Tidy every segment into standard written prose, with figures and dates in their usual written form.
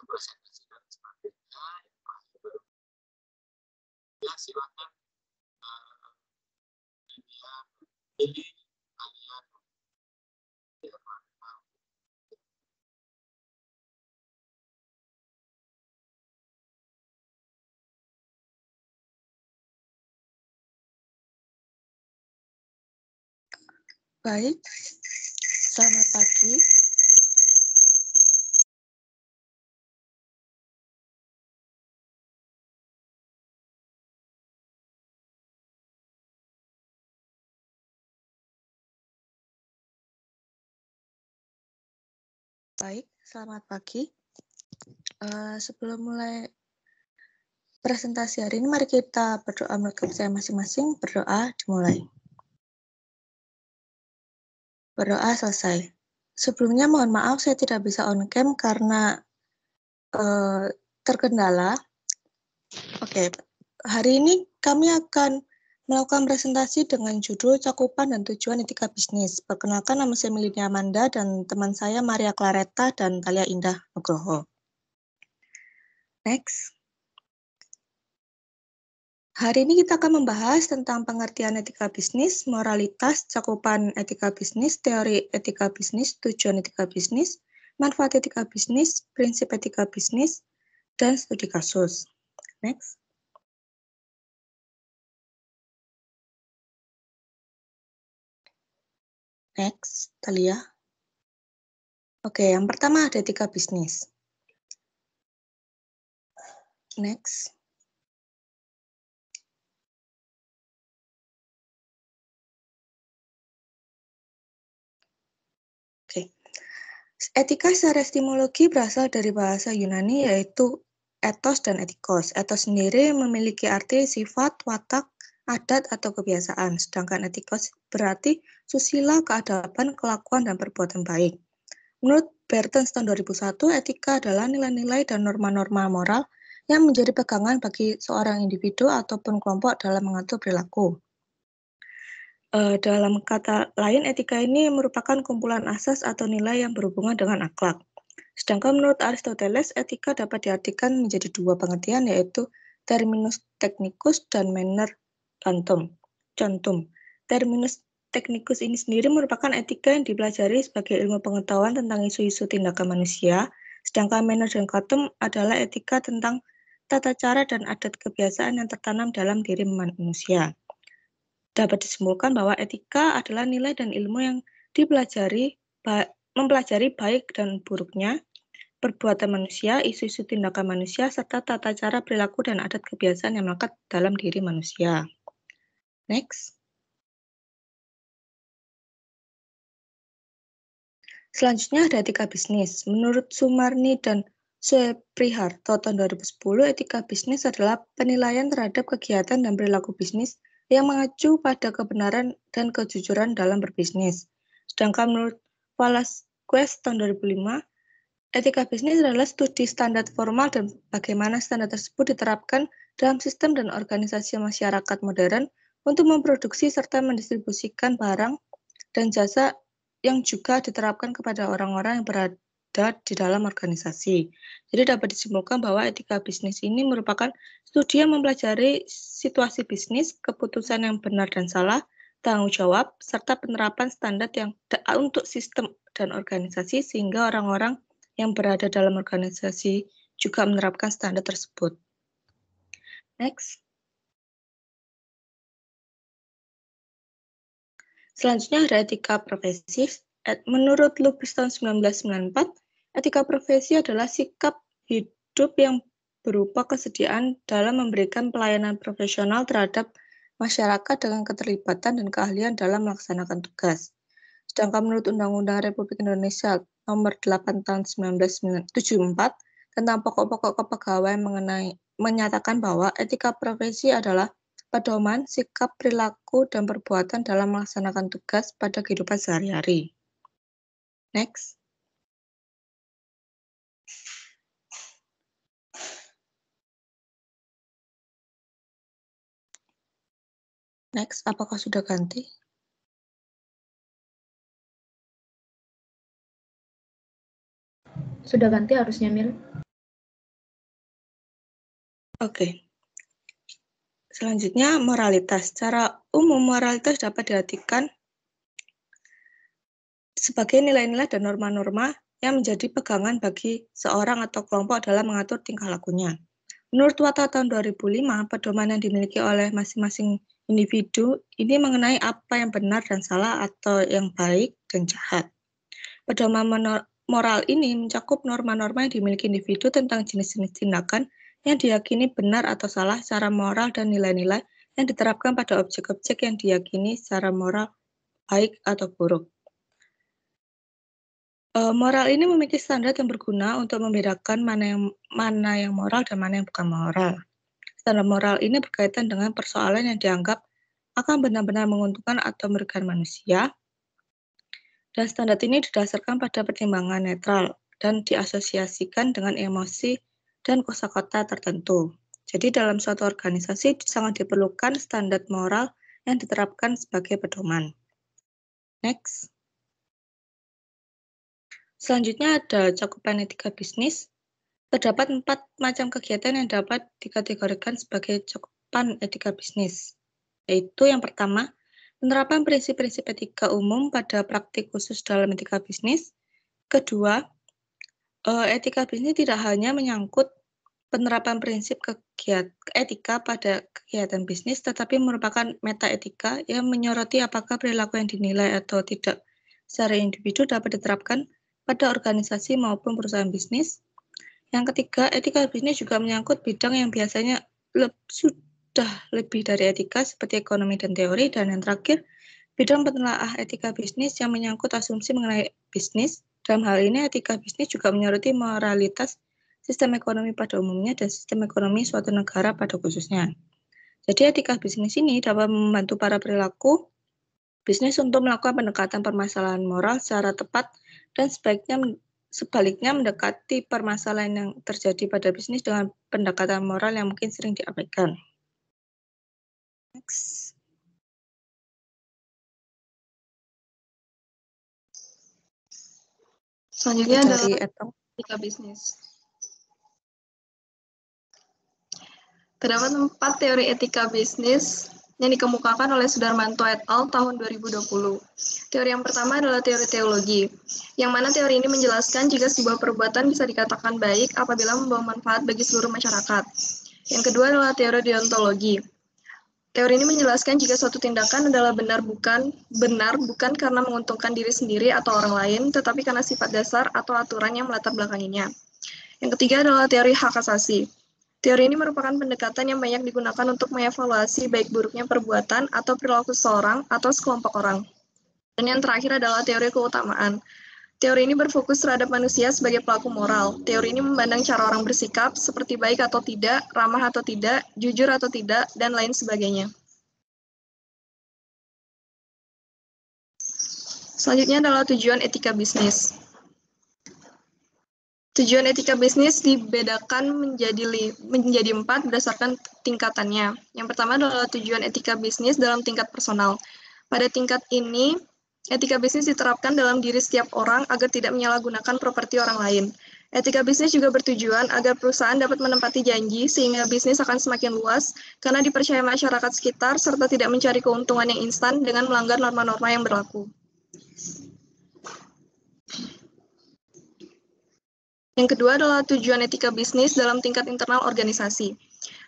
presentasi dan sebagainya. Ya, silakan pilih kalian. Baik, selamat pagi. Baik, selamat pagi. Sebelum mulai presentasi hari ini, mari kita berdoa menurut kepercayaan masing-masing. Berdoa dimulai. Berdoa selesai. Sebelumnya mohon maaf saya tidak bisa on cam karena terkendala. Oke, hari ini kami akan melakukan presentasi dengan judul Cakupan dan Tujuan Etika Bisnis. Perkenalkan, nama saya Melina Amanda dan teman saya Maria Claretta dan Talia Indah Nugroho. Next. Hari ini kita akan membahas tentang pengertian etika bisnis, moralitas, cakupan etika bisnis, teori etika bisnis, tujuan etika bisnis, manfaat etika bisnis, prinsip etika bisnis, dan studi kasus. Next. Next, Talia. Oke, yang pertama ada etika bisnis. Next. Oke. Etika secara etimologi berasal dari bahasa Yunani yaitu ethos dan etikos. Ethos sendiri memiliki arti sifat, watak, adat atau kebiasaan, sedangkan etikos berarti susila, keadaban, kelakuan, dan perbuatan baik. Menurut Bertens tahun 2001, etika adalah nilai-nilai dan norma-norma moral yang menjadi pegangan bagi seorang individu ataupun kelompok dalam mengatur perilaku. Dalam kata lain, etika ini merupakan kumpulan asas atau nilai yang berhubungan dengan akhlak. Sedangkan menurut Aristoteles, etika dapat diartikan menjadi dua pengertian, yaitu terminus technicus dan manner contum. Terminus technicus ini sendiri merupakan etika yang dipelajari sebagai ilmu pengetahuan tentang isu-isu tindakan manusia, sedangkan manner dan contum adalah etika tentang tata cara dan adat kebiasaan yang tertanam dalam diri manusia. Dapat disimpulkan bahwa etika adalah nilai dan ilmu yang mempelajari baik dan buruknya perbuatan manusia, isu-isu tindakan manusia, serta tata cara perilaku dan adat kebiasaan yang melekat dalam diri manusia. Next. Selanjutnya ada etika bisnis. Menurut Sumarni dan Supriharto tahun 2010, etika bisnis adalah penilaian terhadap kegiatan dan perilaku bisnis yang mengacu pada kebenaran dan kejujuran dalam berbisnis. Sedangkan menurut Velasquez tahun 2005, etika bisnis adalah studi standar formal dan bagaimana standar tersebut diterapkan dalam sistem dan organisasi masyarakat modern untuk memproduksi serta mendistribusikan barang dan jasa yang juga diterapkan kepada orang-orang yang berada di dalam organisasi. Jadi dapat disimpulkan bahwa etika bisnis ini merupakan studi yang mempelajari situasi bisnis, keputusan yang benar dan salah, tanggung jawab, serta penerapan standar yang untuk sistem dan organisasi sehingga orang-orang yang berada dalam organisasi juga menerapkan standar tersebut. Next. Selanjutnya ada etika profesi. Menurut Lubis tahun 1994, etika profesi adalah sikap hidup yang berupa kesediaan dalam memberikan pelayanan profesional terhadap masyarakat dengan keterlibatan dan keahlian dalam melaksanakan tugas. Sedangkan menurut Undang-Undang Republik Indonesia Nomor 8 Tahun 1974 tentang pokok-pokok kepegawaian menyatakan bahwa etika profesi adalah pedoman, sikap, perilaku, dan perbuatan dalam melaksanakan tugas pada kehidupan sehari-hari. Next. Next, apakah sudah ganti? Sudah ganti harusnya, Mil. Oke. Selanjutnya, moralitas. Secara umum, moralitas dapat diartikan sebagai nilai-nilai dan norma-norma yang menjadi pegangan bagi seorang atau kelompok dalam mengatur tingkah lakunya. Menurut Wata tahun 2005, pedoman yang dimiliki oleh masing-masing individu ini mengenai apa yang benar dan salah atau yang baik dan jahat. Pedoman moral ini mencakup norma-norma yang dimiliki individu tentang jenis-jenis tindakan yang diyakini benar atau salah secara moral dan nilai-nilai yang diterapkan pada objek-objek yang diyakini secara moral baik atau buruk. Moral ini memiliki standar yang berguna untuk membedakan mana yang moral dan mana yang bukan moral. Standar moral ini berkaitan dengan persoalan yang dianggap akan benar-benar menguntungkan atau merugikan manusia, dan standar ini didasarkan pada pertimbangan netral dan diasosiasikan dengan emosi dan kosakata tertentu. Jadi dalam suatu organisasi sangat diperlukan standar moral yang diterapkan sebagai pedoman. Next. Selanjutnya ada cakupan etika bisnis. Terdapat 4 macam kegiatan yang dapat dikategorikan sebagai cakupan etika bisnis. Yaitu yang pertama, penerapan prinsip-prinsip etika umum pada praktik khusus dalam etika bisnis. Kedua, etika bisnis tidak hanya menyangkut penerapan prinsip etika pada kegiatan bisnis, tetapi merupakan meta-etika yang menyoroti apakah perilaku yang dinilai atau tidak secara individu dapat diterapkan pada organisasi maupun perusahaan bisnis. Yang ketiga, etika bisnis juga menyangkut bidang yang biasanya sudah lebih dari etika seperti ekonomi dan teori. Dan yang terakhir, bidang penelaah etika bisnis yang menyangkut asumsi mengenai bisnis. Dalam hal ini, etika bisnis juga menyoroti moralitas sistem ekonomi pada umumnya dan sistem ekonomi suatu negara pada khususnya. Jadi etika bisnis ini dapat membantu para perilaku bisnis untuk melakukan pendekatan permasalahan moral secara tepat dan sebaliknya mendekati permasalahan yang terjadi pada bisnis dengan pendekatan moral yang mungkin sering diabaikan. Next. Selanjutnya adalah dari etika bisnis. Terdapat 4 teori etika bisnis yang dikemukakan oleh Sudarmanto et al. Tahun 2020. Teori yang pertama adalah teori teologi, yang mana teori ini menjelaskan jika sebuah perbuatan bisa dikatakan baik apabila membawa manfaat bagi seluruh masyarakat. Yang kedua adalah teori deontologi. Teori ini menjelaskan jika suatu tindakan adalah benar bukan karena menguntungkan diri sendiri atau orang lain, tetapi karena sifat dasar atau aturan yang melatar belakanginya. Yang ketiga adalah teori hak asasi. Teori ini merupakan pendekatan yang banyak digunakan untuk mengevaluasi baik buruknya perbuatan atau perilaku seseorang atau sekelompok orang. Dan yang terakhir adalah teori keutamaan. Teori ini berfokus terhadap manusia sebagai pelaku moral. Teori ini memandang cara orang bersikap seperti baik atau tidak, ramah atau tidak, jujur atau tidak, dan lain sebagainya. Selanjutnya adalah tujuan etika bisnis. Tujuan etika bisnis dibedakan menjadi 4 berdasarkan tingkatannya. Yang pertama adalah tujuan etika bisnis dalam tingkat personal. Pada tingkat ini, etika bisnis diterapkan dalam diri setiap orang agar tidak menyalahgunakan properti orang lain. Etika bisnis juga bertujuan agar perusahaan dapat menepati janji sehingga bisnis akan semakin luas karena dipercaya masyarakat sekitar serta tidak mencari keuntungan yang instan dengan melanggar norma-norma yang berlaku. Yang kedua adalah tujuan etika bisnis dalam tingkat internal organisasi.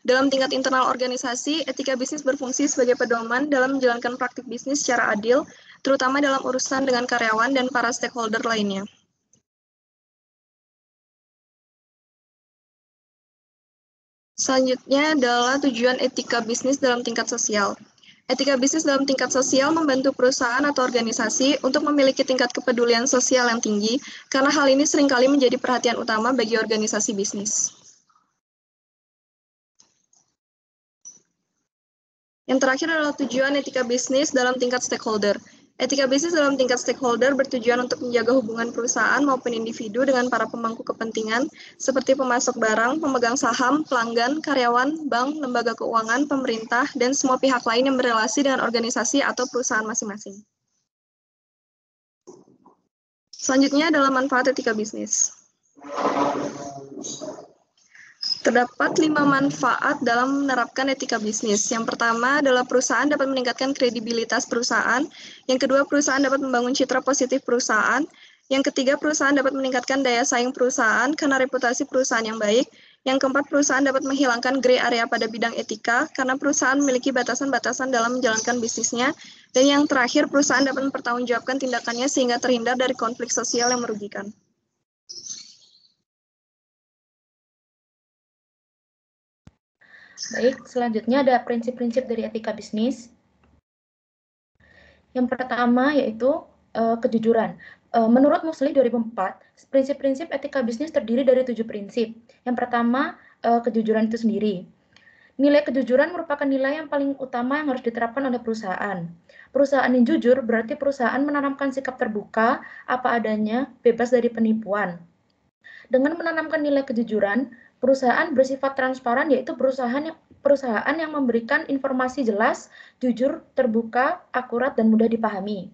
Dalam tingkat internal organisasi, etika bisnis berfungsi sebagai pedoman dalam menjalankan praktik bisnis secara adil, terutama dalam urusan dengan karyawan dan para stakeholder lainnya. Selanjutnya adalah tujuan etika bisnis dalam tingkat sosial. Etika bisnis dalam tingkat sosial membantu perusahaan atau organisasi untuk memiliki tingkat kepedulian sosial yang tinggi, karena hal ini seringkali menjadi perhatian utama bagi organisasi bisnis. Yang terakhir adalah tujuan etika bisnis dalam tingkat stakeholder. Etika bisnis dalam tingkat stakeholder bertujuan untuk menjaga hubungan perusahaan maupun individu dengan para pemangku kepentingan, seperti pemasok barang, pemegang saham, pelanggan, karyawan, bank, lembaga keuangan, pemerintah, dan semua pihak lain yang berrelasi dengan organisasi atau perusahaan masing-masing. Selanjutnya adalah manfaat etika bisnis. Terdapat 5 manfaat dalam menerapkan etika bisnis. Yang pertama adalah perusahaan dapat meningkatkan kredibilitas perusahaan. Yang kedua, perusahaan dapat membangun citra positif perusahaan. Yang ketiga, perusahaan dapat meningkatkan daya saing perusahaan karena reputasi perusahaan yang baik. Yang keempat, perusahaan dapat menghilangkan gray area pada bidang etika karena perusahaan memiliki batasan-batasan dalam menjalankan bisnisnya. Dan yang terakhir, perusahaan dapat mempertanggungjawabkan tindakannya sehingga terhindar dari konflik sosial yang merugikan. Baik, selanjutnya ada prinsip-prinsip dari etika bisnis. Yang pertama yaitu kejujuran. Menurut Mosley 2004, prinsip-prinsip etika bisnis terdiri dari 7 prinsip. Yang pertama, kejujuran itu sendiri. Nilai kejujuran merupakan nilai yang paling utama yang harus diterapkan oleh perusahaan. Perusahaan yang jujur berarti perusahaan menanamkan sikap terbuka, apa adanya, bebas dari penipuan. Dengan menanamkan nilai kejujuran, perusahaan bersifat transparan, yaitu perusahaan yang memberikan informasi jelas, jujur, terbuka, akurat, dan mudah dipahami.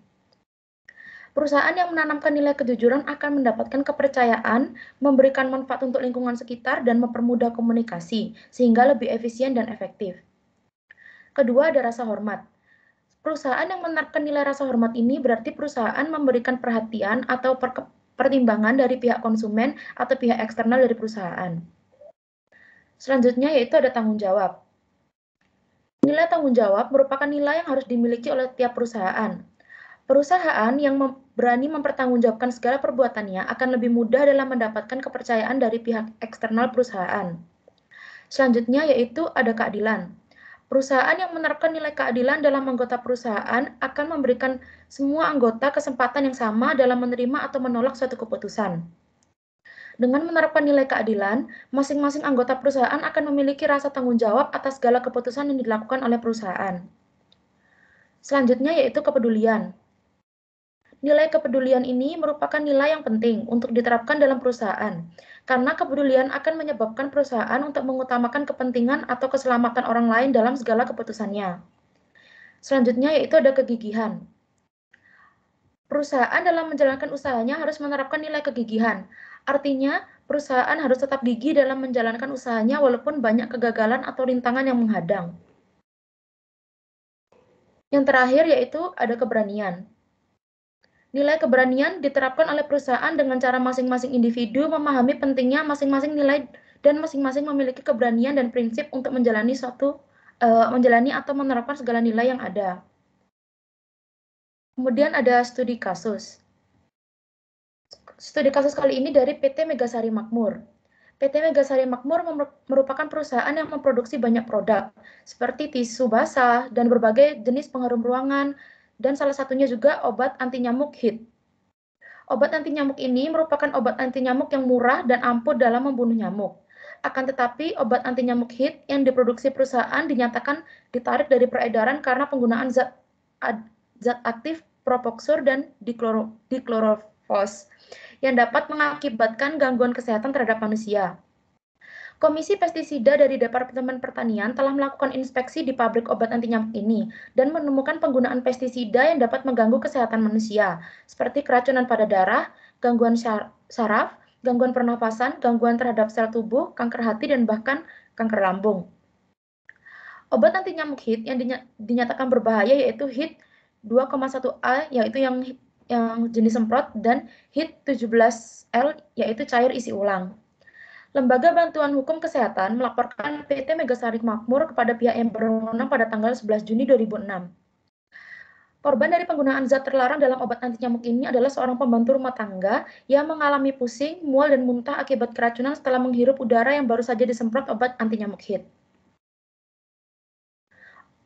Perusahaan yang menanamkan nilai kejujuran akan mendapatkan kepercayaan, memberikan manfaat untuk lingkungan sekitar, dan mempermudah komunikasi, sehingga lebih efisien dan efektif. Kedua, ada rasa hormat. Perusahaan yang menerapkan nilai rasa hormat ini berarti perusahaan memberikan perhatian atau pertimbangan dari pihak konsumen atau pihak eksternal dari perusahaan. Selanjutnya yaitu ada tanggung jawab. Nilai tanggung jawab merupakan nilai yang harus dimiliki oleh tiap perusahaan. Perusahaan yang berani mempertanggungjawabkan segala perbuatannya akan lebih mudah dalam mendapatkan kepercayaan dari pihak eksternal perusahaan. Selanjutnya yaitu ada keadilan. Perusahaan yang menerapkan nilai keadilan dalam anggota perusahaan akan memberikan semua anggota kesempatan yang sama dalam menerima atau menolak suatu keputusan. Dengan menerapkan nilai keadilan, masing-masing anggota perusahaan akan memiliki rasa tanggung jawab atas segala keputusan yang dilakukan oleh perusahaan. Selanjutnya yaitu kepedulian. Nilai kepedulian ini merupakan nilai yang penting untuk diterapkan dalam perusahaan, karena kepedulian akan menyebabkan perusahaan untuk mengutamakan kepentingan atau keselamatan orang lain dalam segala keputusannya. Selanjutnya yaitu ada kegigihan. Perusahaan dalam menjalankan usahanya harus menerapkan nilai kegigihan. Artinya, perusahaan harus tetap gigih dalam menjalankan usahanya walaupun banyak kegagalan atau rintangan yang menghadang. Yang terakhir yaitu ada keberanian. Nilai keberanian diterapkan oleh perusahaan dengan cara masing-masing individu memahami pentingnya masing-masing nilai dan masing-masing memiliki keberanian dan prinsip untuk menjalani atau menerapkan segala nilai yang ada. Kemudian ada studi kasus. Studi kasus kali ini dari PT Megasari Makmur. PT Megasari Makmur merupakan perusahaan yang memproduksi banyak produk, seperti tisu basah dan berbagai jenis pengharum ruangan, dan salah satunya juga obat anti nyamuk HIT. Obat anti nyamuk ini merupakan obat anti nyamuk yang murah dan ampuh dalam membunuh nyamuk. Akan tetapi, obat anti nyamuk HIT yang diproduksi perusahaan dinyatakan ditarik dari peredaran karena penggunaan zat aktif propoxur dan diklorofos yang dapat mengakibatkan gangguan kesehatan terhadap manusia. Komisi Pestisida dari Departemen Pertanian telah melakukan inspeksi di pabrik obat anti nyamuk ini dan menemukan penggunaan pestisida yang dapat mengganggu kesehatan manusia, seperti keracunan pada darah, gangguan saraf, gangguan pernafasan, gangguan terhadap sel tubuh, kanker hati, dan bahkan kanker lambung. Obat anti nyamuk HIT yang dinyatakan berbahaya yaitu HIT 2,1A, yaitu yang jenis semprot, dan HIT 17L, yaitu cair isi ulang. Lembaga Bantuan Hukum Kesehatan melaporkan PT Megasari Makmur kepada pihak yang berwenang pada tanggal 11 Juni 2006. Korban dari penggunaan zat terlarang dalam obat anti nyamuk ini adalah seorang pembantu rumah tangga yang mengalami pusing, mual, dan muntah akibat keracunan setelah menghirup udara yang baru saja disemprot obat anti nyamuk HIT.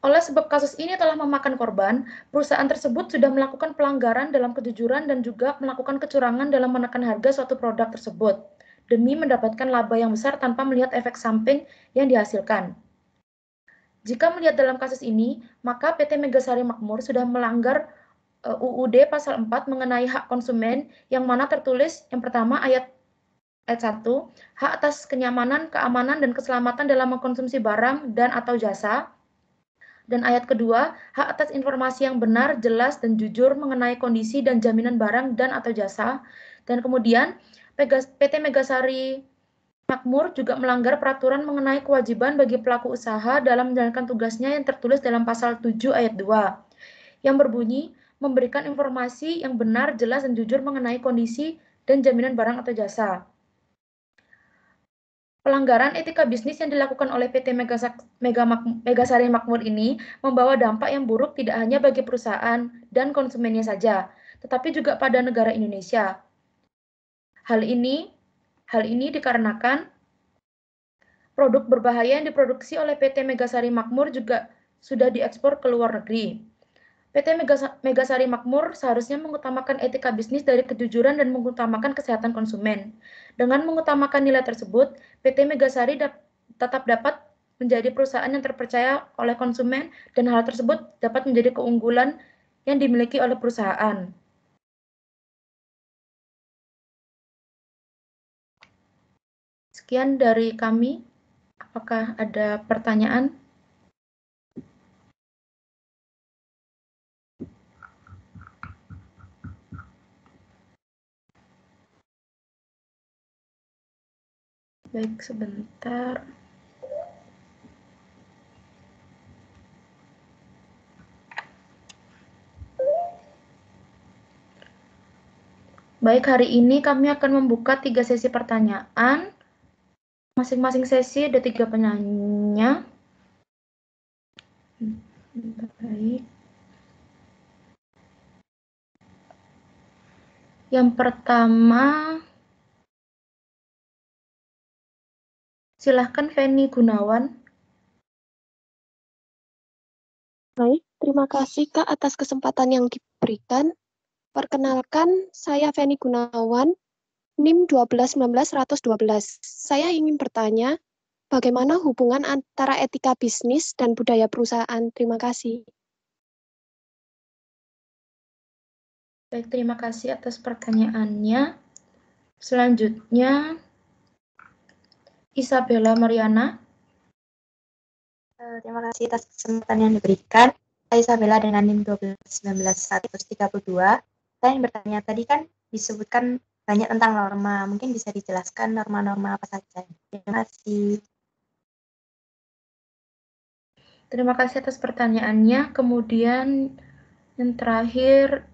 Oleh sebab kasus ini telah memakan korban, perusahaan tersebut sudah melakukan pelanggaran dalam kejujuran dan juga melakukan kecurangan dalam menekan harga suatu produk tersebut, demi mendapatkan laba yang besar tanpa melihat efek samping yang dihasilkan. Jika melihat dalam kasus ini, maka PT Megasari Makmur sudah melanggar UUD Pasal 4 mengenai hak konsumen, yang mana tertulis yang pertama ayat 1, hak atas kenyamanan, keamanan, dan keselamatan dalam mengkonsumsi barang dan atau jasa. Dan ayat kedua, hak atas informasi yang benar, jelas, dan jujur mengenai kondisi dan jaminan barang dan atau jasa. Dan kemudian PT Megasari Makmur juga melanggar peraturan mengenai kewajiban bagi pelaku usaha dalam menjalankan tugasnya yang tertulis dalam pasal 7 ayat 2, yang berbunyi memberikan informasi yang benar, jelas, dan jujur mengenai kondisi dan jaminan barang atau jasa. Pelanggaran etika bisnis yang dilakukan oleh PT Megasari Makmur ini membawa dampak yang buruk tidak hanya bagi perusahaan dan konsumennya saja, tetapi juga pada negara Indonesia. Hal ini dikarenakan produk berbahaya yang diproduksi oleh PT Megasari Makmur juga sudah diekspor ke luar negeri. PT Megasari Makmur seharusnya mengutamakan etika bisnis dari kejujuran dan mengutamakan kesehatan konsumen. Dengan mengutamakan nilai tersebut, PT Megasari tetap dapat menjadi perusahaan yang terpercaya oleh konsumen dan hal tersebut dapat menjadi keunggulan yang dimiliki oleh perusahaan. Sekian dari kami. Apakah ada pertanyaan? Baik, sebentar. Baik, hari ini kami akan membuka 3 sesi pertanyaan. Masing-masing sesi ada 3 penanya. Baik. Yang pertama, silahkan Feni Gunawan. Baik, terima kasih Kak atas kesempatan yang diberikan. Perkenalkan, saya Feni Gunawan, NIM 1219-112. Saya ingin bertanya, bagaimana hubungan antara etika bisnis dan budaya perusahaan? Terima kasih. Baik, terima kasih atas pertanyaannya. Selanjutnya, Isabella Mariana. Terima kasih atas kesempatan yang diberikan. Saya Isabella dengan NIM 1219-132. Saya ingin bertanya, tadi kan disebutkan banyak tentang norma. Mungkin bisa dijelaskan norma-norma apa saja. Terima kasih. Terima kasih atas pertanyaannya. Kemudian yang terakhir,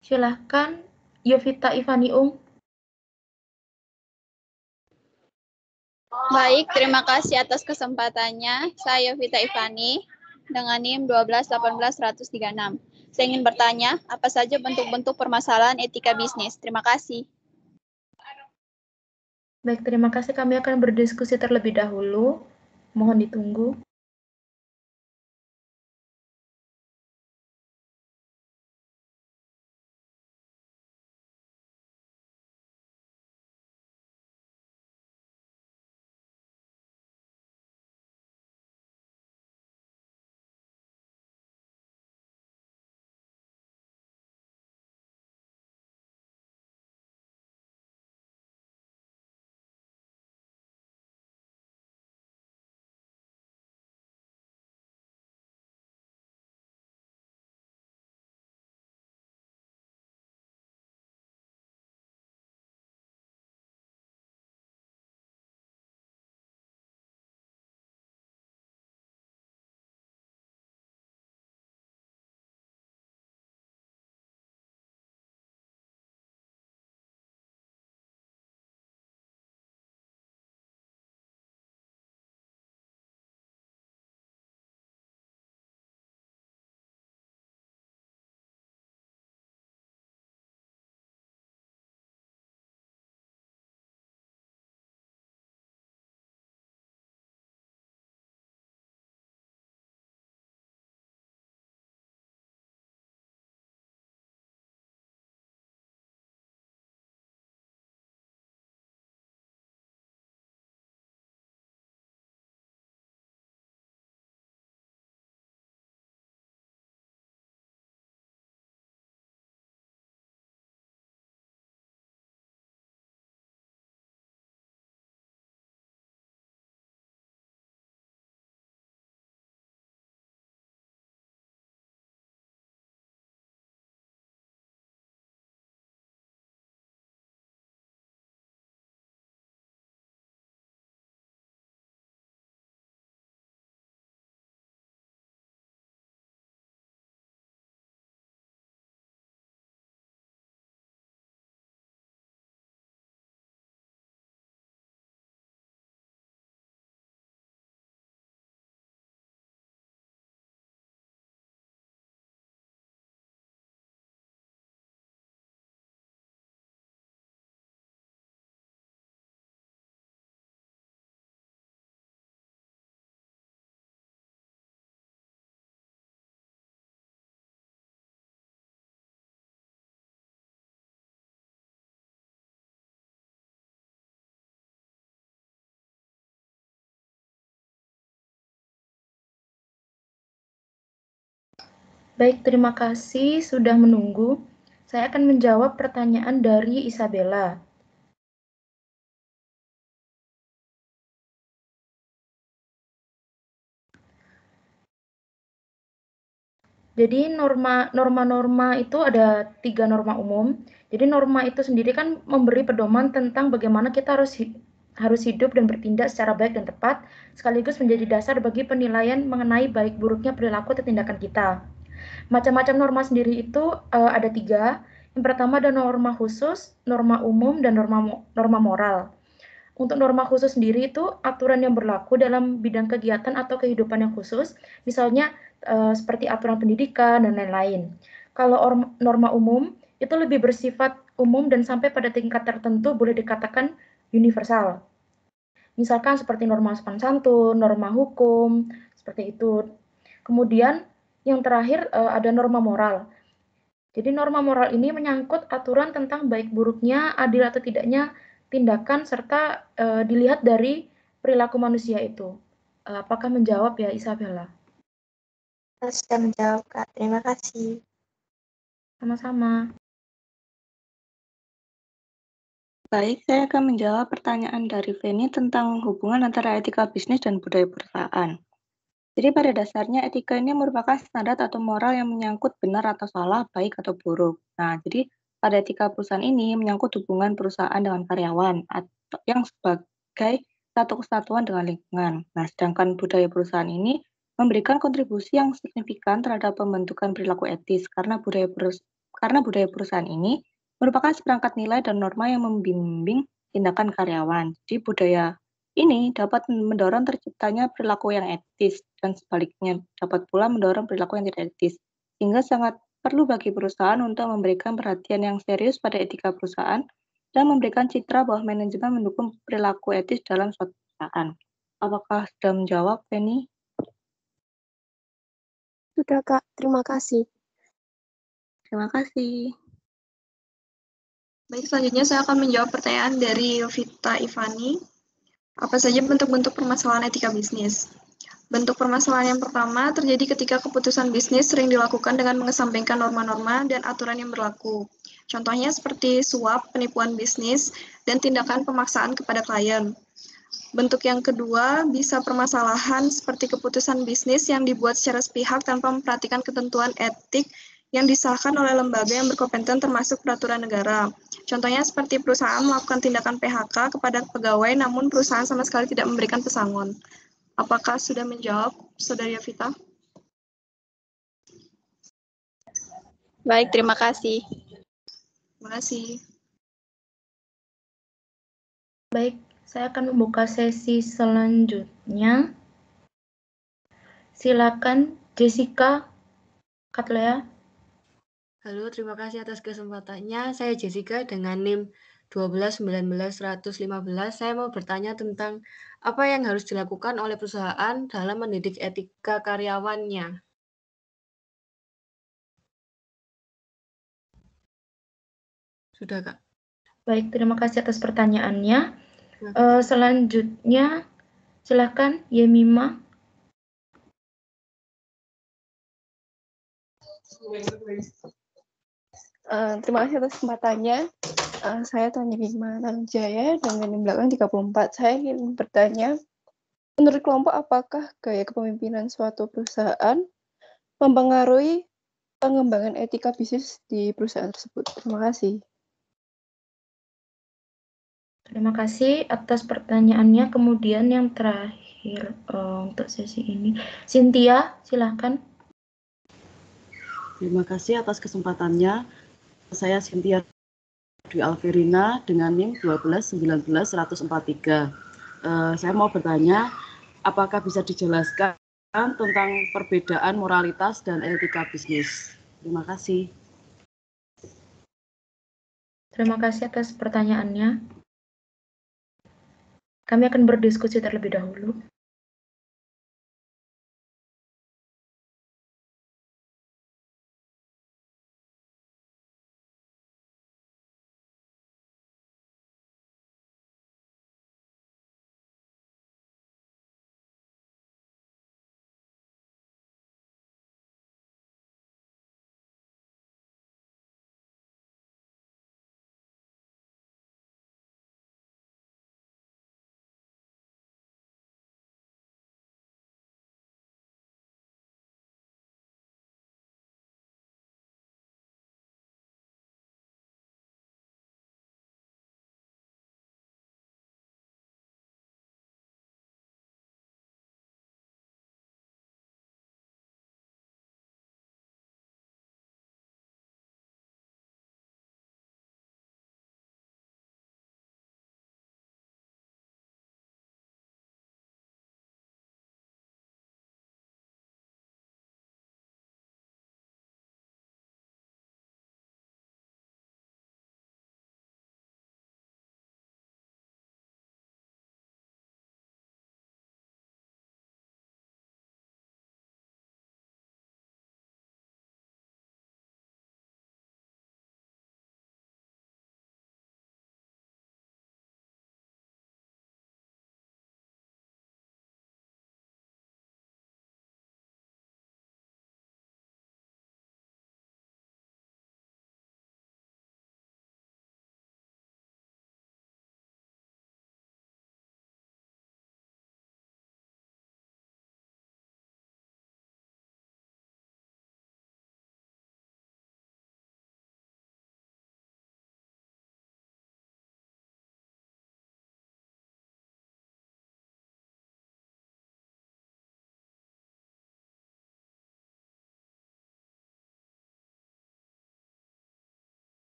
silahkan Yovita Ivaniung. Baik, terima kasih atas kesempatannya. Saya Yovita Ivani dengan NIM 1218-136. Saya ingin bertanya, apa saja bentuk-bentuk permasalahan etika bisnis? Terima kasih. Baik, terima kasih. Kami akan berdiskusi terlebih dahulu. Mohon ditunggu. Baik, terima kasih sudah menunggu. Saya akan menjawab pertanyaan dari Isabella. Jadi norma-norma itu ada 3 norma umum. Jadi norma itu sendiri kan memberi pedoman tentang bagaimana kita harus hidup dan bertindak secara baik dan tepat, sekaligus menjadi dasar bagi penilaian mengenai baik buruknya perilaku atau tindakan kita. Macam-macam norma sendiri itu ada 3. Yang pertama ada norma khusus, norma umum, dan norma moral. Untuk norma khusus sendiri itu aturan yang berlaku dalam bidang kegiatan atau kehidupan yang khusus, misalnya seperti aturan pendidikan dan lain-lain. Kalau norma umum itu lebih bersifat umum dan sampai pada tingkat tertentu boleh dikatakan universal. Misalkan seperti norma sopan santun, norma hukum, seperti itu. Kemudian yang terakhir ada norma moral. Jadi norma moral ini menyangkut aturan tentang baik buruknya, adil atau tidaknya tindakan serta dilihat dari perilaku manusia itu. Apakah menjawab ya Isabella? Sudah menjawab, Kak. Terima kasih. Sama-sama. Baik, saya akan menjawab pertanyaan dari Feni tentang hubungan antara etika bisnis dan budaya perusahaan. Jadi pada dasarnya etika ini merupakan standar atau moral yang menyangkut benar atau salah, baik atau buruk. Nah, jadi pada etika perusahaan ini menyangkut hubungan perusahaan dengan karyawan atau yang sebagai satu kesatuan dengan lingkungan. Nah, sedangkan budaya perusahaan ini memberikan kontribusi yang signifikan terhadap pembentukan perilaku etis karena budaya perusahaan ini merupakan seperangkat nilai dan norma yang membimbing tindakan karyawan. Jadi budaya ini dapat mendorong terciptanya perilaku yang etis dan sebaliknya dapat pula mendorong perilaku yang tidak etis. Sehingga sangat perlu bagi perusahaan untuk memberikan perhatian yang serius pada etika perusahaan dan memberikan citra bahwa manajemen mendukung perilaku etis dalam suatu perusahaan. Apakah sudah menjawab, Penny? Sudah, Kak. Terima kasih. Terima kasih. Baik, selanjutnya saya akan menjawab pertanyaan dari Yovita Ivani. Apa saja bentuk-bentuk permasalahan etika bisnis? Bentuk permasalahan yang pertama terjadi ketika keputusan bisnis sering dilakukan dengan mengesampingkan norma-norma dan aturan yang berlaku. Contohnya seperti suap, penipuan bisnis, dan tindakan pemaksaan kepada klien. Bentuk yang kedua bisa permasalahan seperti keputusan bisnis yang dibuat secara sepihak tanpa memperhatikan ketentuan etik yang disahkan oleh lembaga yang berkompeten termasuk peraturan negara. Contohnya seperti perusahaan melakukan tindakan PHK kepada pegawai namun perusahaan sama sekali tidak memberikan pesangon. Apakah sudah menjawab, Saudari Yovita? Baik, terima kasih. Terima kasih. Baik, saya akan membuka sesi selanjutnya. Silakan Jessica Katlea. Halo, terima kasih atas kesempatannya. Saya Jessica dengan NIM 12191115. Saya mau bertanya tentang apa yang harus dilakukan oleh perusahaan dalam mendidik etika karyawannya. Sudah, Kak. Baik, terima kasih atas pertanyaannya. Selanjutnya, silakan Yemima. Terima kasih atas kesempatannya. Saya Tanya Bima Jaya dengan NIM belakang 34. Saya ingin bertanya, menurut kelompok apakah gaya kepemimpinan suatu perusahaan mempengaruhi pengembangan etika bisnis di perusahaan tersebut? Terima kasih. Terima kasih atas pertanyaannya. Kemudian yang terakhir untuk sesi ini, Cynthia, silakan. Terima kasih atas kesempatannya. Saya Cynthia Dwi Alverina dengan NIM 1219143. Saya mau bertanya, apakah bisa dijelaskan tentang perbedaan moralitas dan etika bisnis? Terima kasih. Terima kasih atas pertanyaannya. Kami akan berdiskusi terlebih dahulu.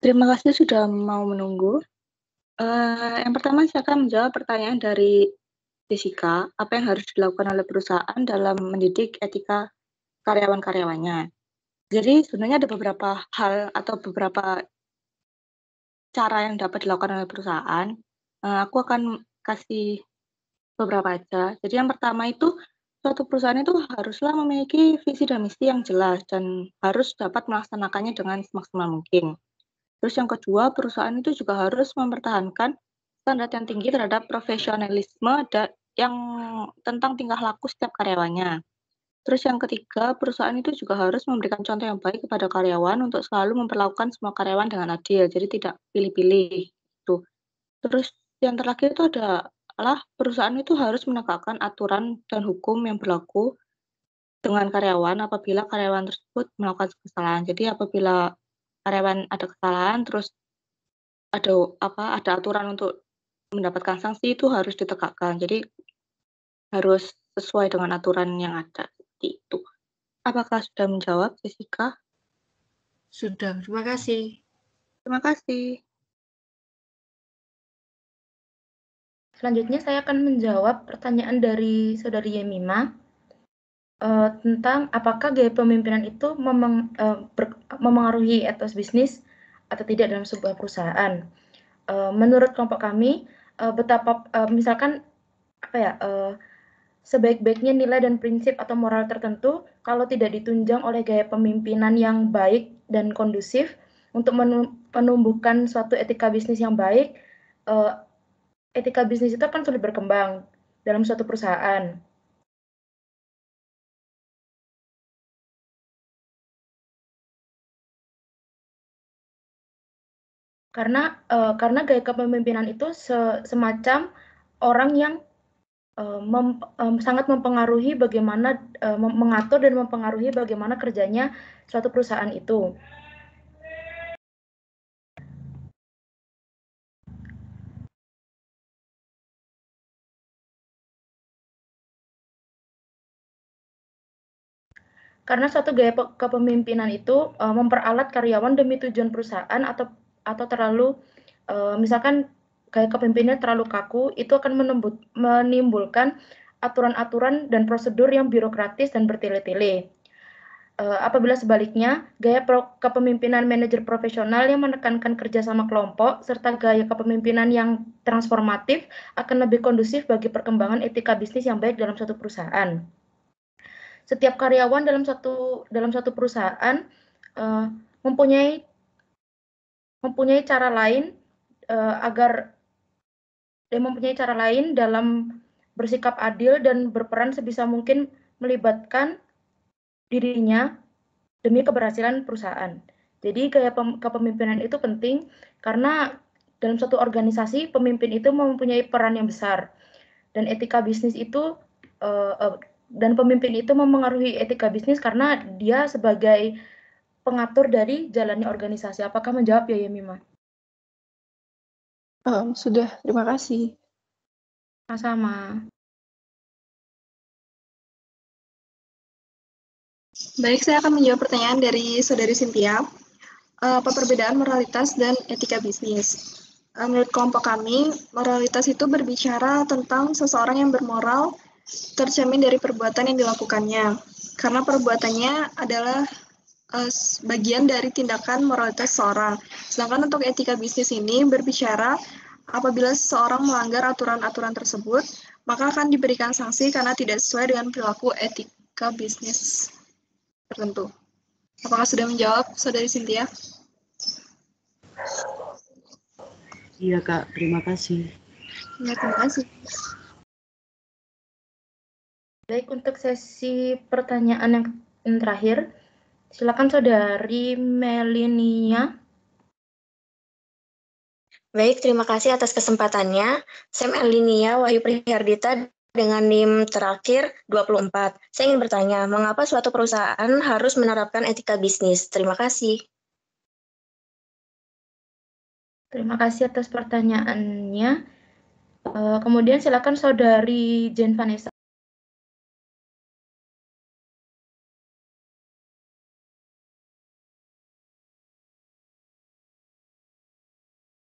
Terima kasih sudah mau menunggu. Yang pertama saya akan menjawab pertanyaan dari Jessica, apa yang harus dilakukan oleh perusahaan dalam mendidik etika karyawan-karyawannya. Jadi sebenarnya ada beberapa hal atau beberapa cara yang dapat dilakukan oleh perusahaan. Aku akan kasih beberapa aja. Jadi yang pertama itu, suatu perusahaan itu haruslah memiliki visi dan misi yang jelas dan harus dapat melaksanakannya dengan semaksimal mungkin. Terus yang kedua, perusahaan itu juga harus mempertahankan standar yang tinggi terhadap profesionalisme yang tentang tingkah laku setiap karyawannya. Terus yang ketiga, perusahaan itu juga harus memberikan contoh yang baik kepada karyawan untuk selalu memperlakukan semua karyawan dengan adil, jadi tidak pilih-pilih. Tuh. Terus yang terakhir itu adalah perusahaan itu harus menegakkan aturan dan hukum yang berlaku dengan karyawan apabila karyawan tersebut melakukan kesalahan. Jadi apabila karyawan ada kesalahan, terus ada aturan untuk mendapatkan sanksi itu harus ditegakkan. Jadi harus sesuai dengan aturan yang ada seperti itu. Apakah sudah menjawab, Jessica? Sudah, terima kasih. Terima kasih. Selanjutnya saya akan menjawab pertanyaan dari Saudari Yemima tentang apakah gaya pemimpinan itu memengaruhi etos bisnis atau tidak dalam sebuah perusahaan. Menurut kelompok kami, misalkan sebaik-baiknya nilai dan prinsip atau moral tertentu kalau tidak ditunjang oleh gaya pemimpinan yang baik dan kondusif untuk menumbuhkan suatu etika bisnis yang baik, etika bisnis itu akan sulit berkembang dalam suatu perusahaan. Karena gaya kepemimpinan itu semacam orang yang sangat mempengaruhi bagaimana mengatur dan mempengaruhi bagaimana kerjanya suatu perusahaan itu. Karena suatu gaya kepemimpinan itu memperalat karyawan demi tujuan perusahaan atau terlalu misalkan gaya kepemimpinan terlalu kaku, itu akan menimbulkan aturan-aturan dan prosedur yang birokratis dan bertele-tele. Apabila sebaliknya, gaya kepemimpinan manajer profesional yang menekankan kerjasama kelompok serta gaya kepemimpinan yang transformatif akan lebih kondusif bagi perkembangan etika bisnis yang baik dalam suatu perusahaan. Setiap karyawan dalam satu perusahaan mempunyai cara lain mempunyai cara lain dalam bersikap adil dan berperan sebisa mungkin melibatkan dirinya demi keberhasilan perusahaan. Jadi gaya kepemimpinan itu penting karena dalam suatu organisasi pemimpin itu mempunyai peran yang besar dan etika bisnis itu dan pemimpin itu memengaruhi etika bisnis karena dia sebagai pengatur dari jalannya organisasi. Apakah menjawab ya Yemima? Sudah, terima kasih. Sama-sama. Baik, saya akan menjawab pertanyaan dari Saudari Cynthia. Apa perbedaan moralitas dan etika bisnis? Menurut kelompok kami, moralitas itu berbicara tentang seseorang yang bermoral tercermin dari perbuatan yang dilakukannya. Karena perbuatannya adalah bagian dari tindakan moralitas seseorang. Sedangkan untuk etika bisnis ini berbicara apabila seseorang melanggar aturan-aturan tersebut, maka akan diberikan sanksi karena tidak sesuai dengan perilaku etika bisnis tertentu. Apakah sudah menjawab, Saudari Cynthia? Iya, Kak. Terima kasih. Ya, terima kasih. Baik, untuk sesi pertanyaan yang terakhir, silakan Saudari Melinia. Baik, terima kasih atas kesempatannya. Saya Melinia Wahyu Prihardita dengan NIM terakhir 24. Saya ingin bertanya, mengapa suatu perusahaan harus menerapkan etika bisnis? Terima kasih. Terima kasih atas pertanyaannya. Kemudian silakan Saudari Jen Vanessa.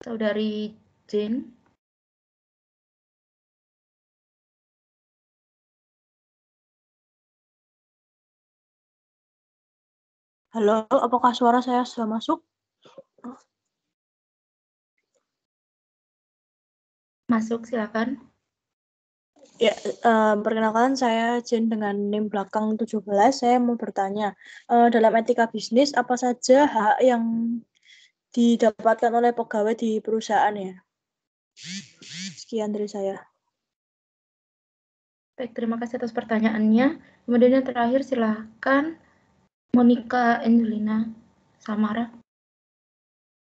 Saudari Jane. Halo, apakah suara saya sudah masuk? Masuk, silakan. Ya, perkenalkan saya Jen dengan NIM belakang 17. Saya mau bertanya, dalam etika bisnis apa saja hak yang didapatkan oleh pegawai di perusahaan ya? Sekian dari saya. Baik, terima kasih atas pertanyaannya. Kemudian yang terakhir silakan Monica Angelina Samara.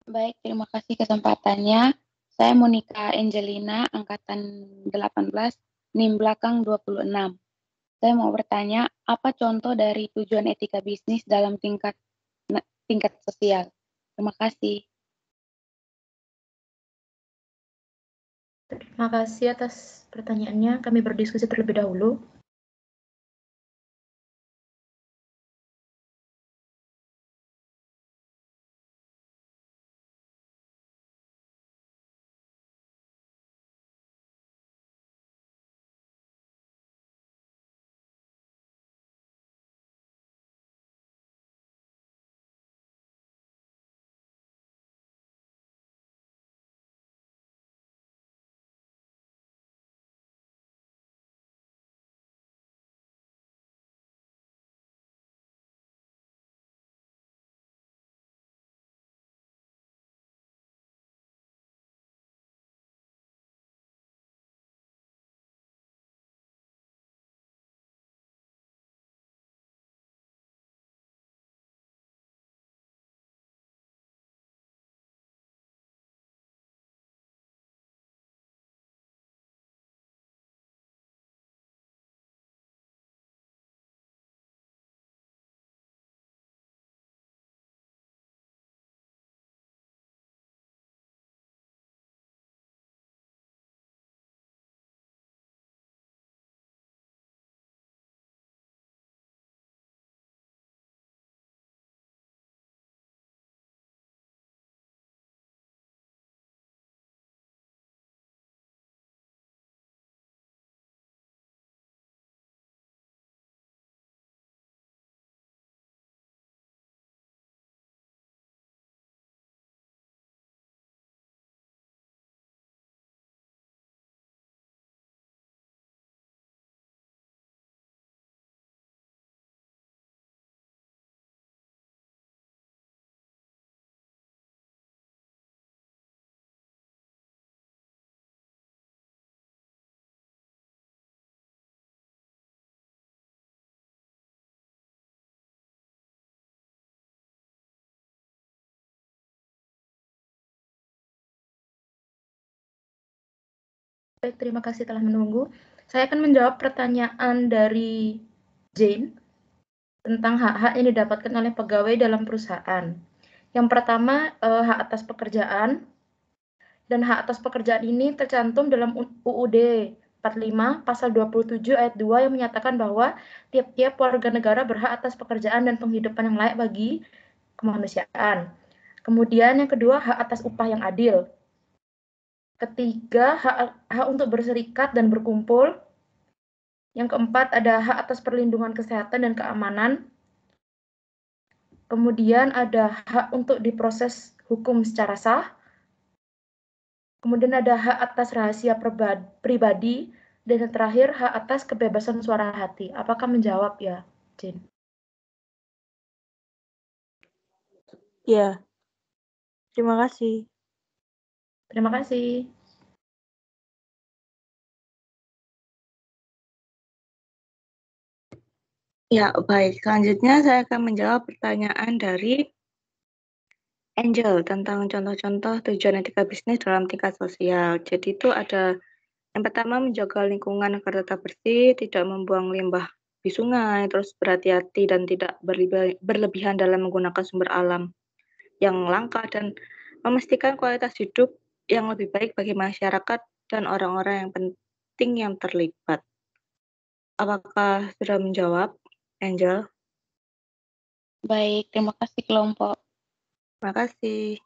Baik, terima kasih kesempatannya. Saya Monica Angelina, angkatan 18, NIM belakang 26. Saya mau bertanya, apa contoh dari tujuan etika bisnis dalam tingkat sosial? Terima kasih. Terima kasih atas pertanyaannya. Kami berdiskusi terlebih dahulu. Baik, terima kasih telah menunggu. Saya akan menjawab pertanyaan dari Jane tentang hak-hak yang didapatkan oleh pegawai dalam perusahaan. Yang pertama, hak atas pekerjaan. Dan hak atas pekerjaan ini tercantum dalam UUD 45 pasal 27 ayat 2 yang menyatakan bahwa tiap-tiap warga negara berhak atas pekerjaan dan penghidupan yang layak bagi kemanusiaan. Kemudian yang kedua, hak atas upah yang adil. Ketiga, hak untuk berserikat dan berkumpul. Yang keempat, ada hak atas perlindungan kesehatan dan keamanan. Kemudian ada hak untuk diproses hukum secara sah. Kemudian ada hak atas rahasia pribadi. Dan yang terakhir, hak atas kebebasan suara hati. Apakah menjawab ya, Jin? Ya, terima kasih. Terima kasih. Ya, baik. Selanjutnya saya akan menjawab pertanyaan dari Angel tentang contoh-contoh tujuan etika bisnis dalam tingkat sosial. Jadi itu ada yang pertama menjaga lingkungan agar tetap bersih, tidak membuang limbah di sungai, terus berhati-hati dan tidak berlebihan dalam menggunakan sumber alam yang langka dan memastikan kualitas hidup yang lebih baik bagi masyarakat dan orang-orang yang penting yang terlibat. Apakah sudah menjawab, Angel? Baik, terima kasih kelompok. Terima kasih.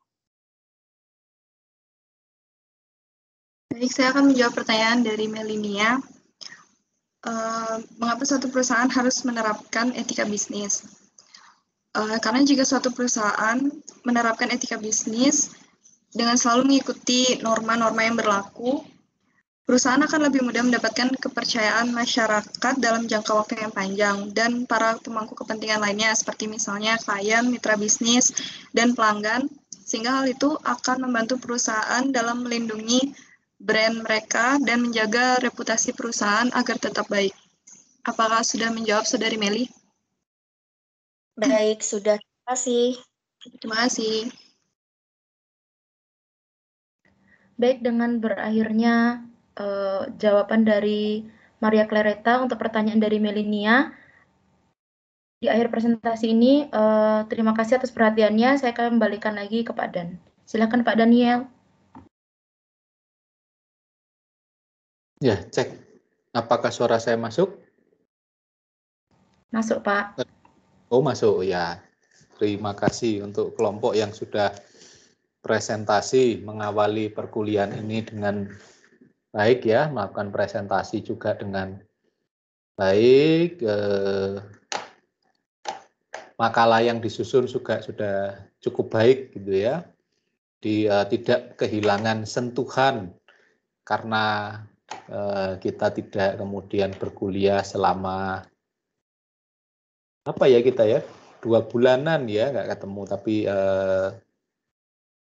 Baik, saya akan menjawab pertanyaan dari Melinia. Mengapa suatu perusahaan harus menerapkan etika bisnis? Karena jika suatu perusahaan menerapkan etika bisnis dengan selalu mengikuti norma-norma yang berlaku, perusahaan akan lebih mudah mendapatkan kepercayaan masyarakat dalam jangka waktu yang panjang dan para pemangku kepentingan lainnya seperti misalnya klien, mitra bisnis, dan pelanggan, sehingga hal itu akan membantu perusahaan dalam melindungi brand mereka dan menjaga reputasi perusahaan agar tetap baik. Apakah sudah menjawab Saudari Meli? Baik, sudah. Terima kasih. Terima kasih. Baik, dengan berakhirnya jawaban dari Maria Claretta untuk pertanyaan dari Melinia, di akhir presentasi ini, terima kasih atas perhatiannya. Saya akan kembalikan lagi ke Pak Dan. Silakan Pak Daniel. Ya, cek. Apakah suara saya masuk? Masuk, Pak. Oh, masuk. Ya. Terima kasih untuk kelompok yang sudah presentasi mengawali perkuliahan ini dengan baik ya, melakukan presentasi juga dengan baik. Makalah yang disusun juga sudah cukup baik gitu ya. Tidak kehilangan sentuhan karena kita tidak kemudian berkuliah selama apa ya kita ya 2 bulanan ya nggak ketemu, tapi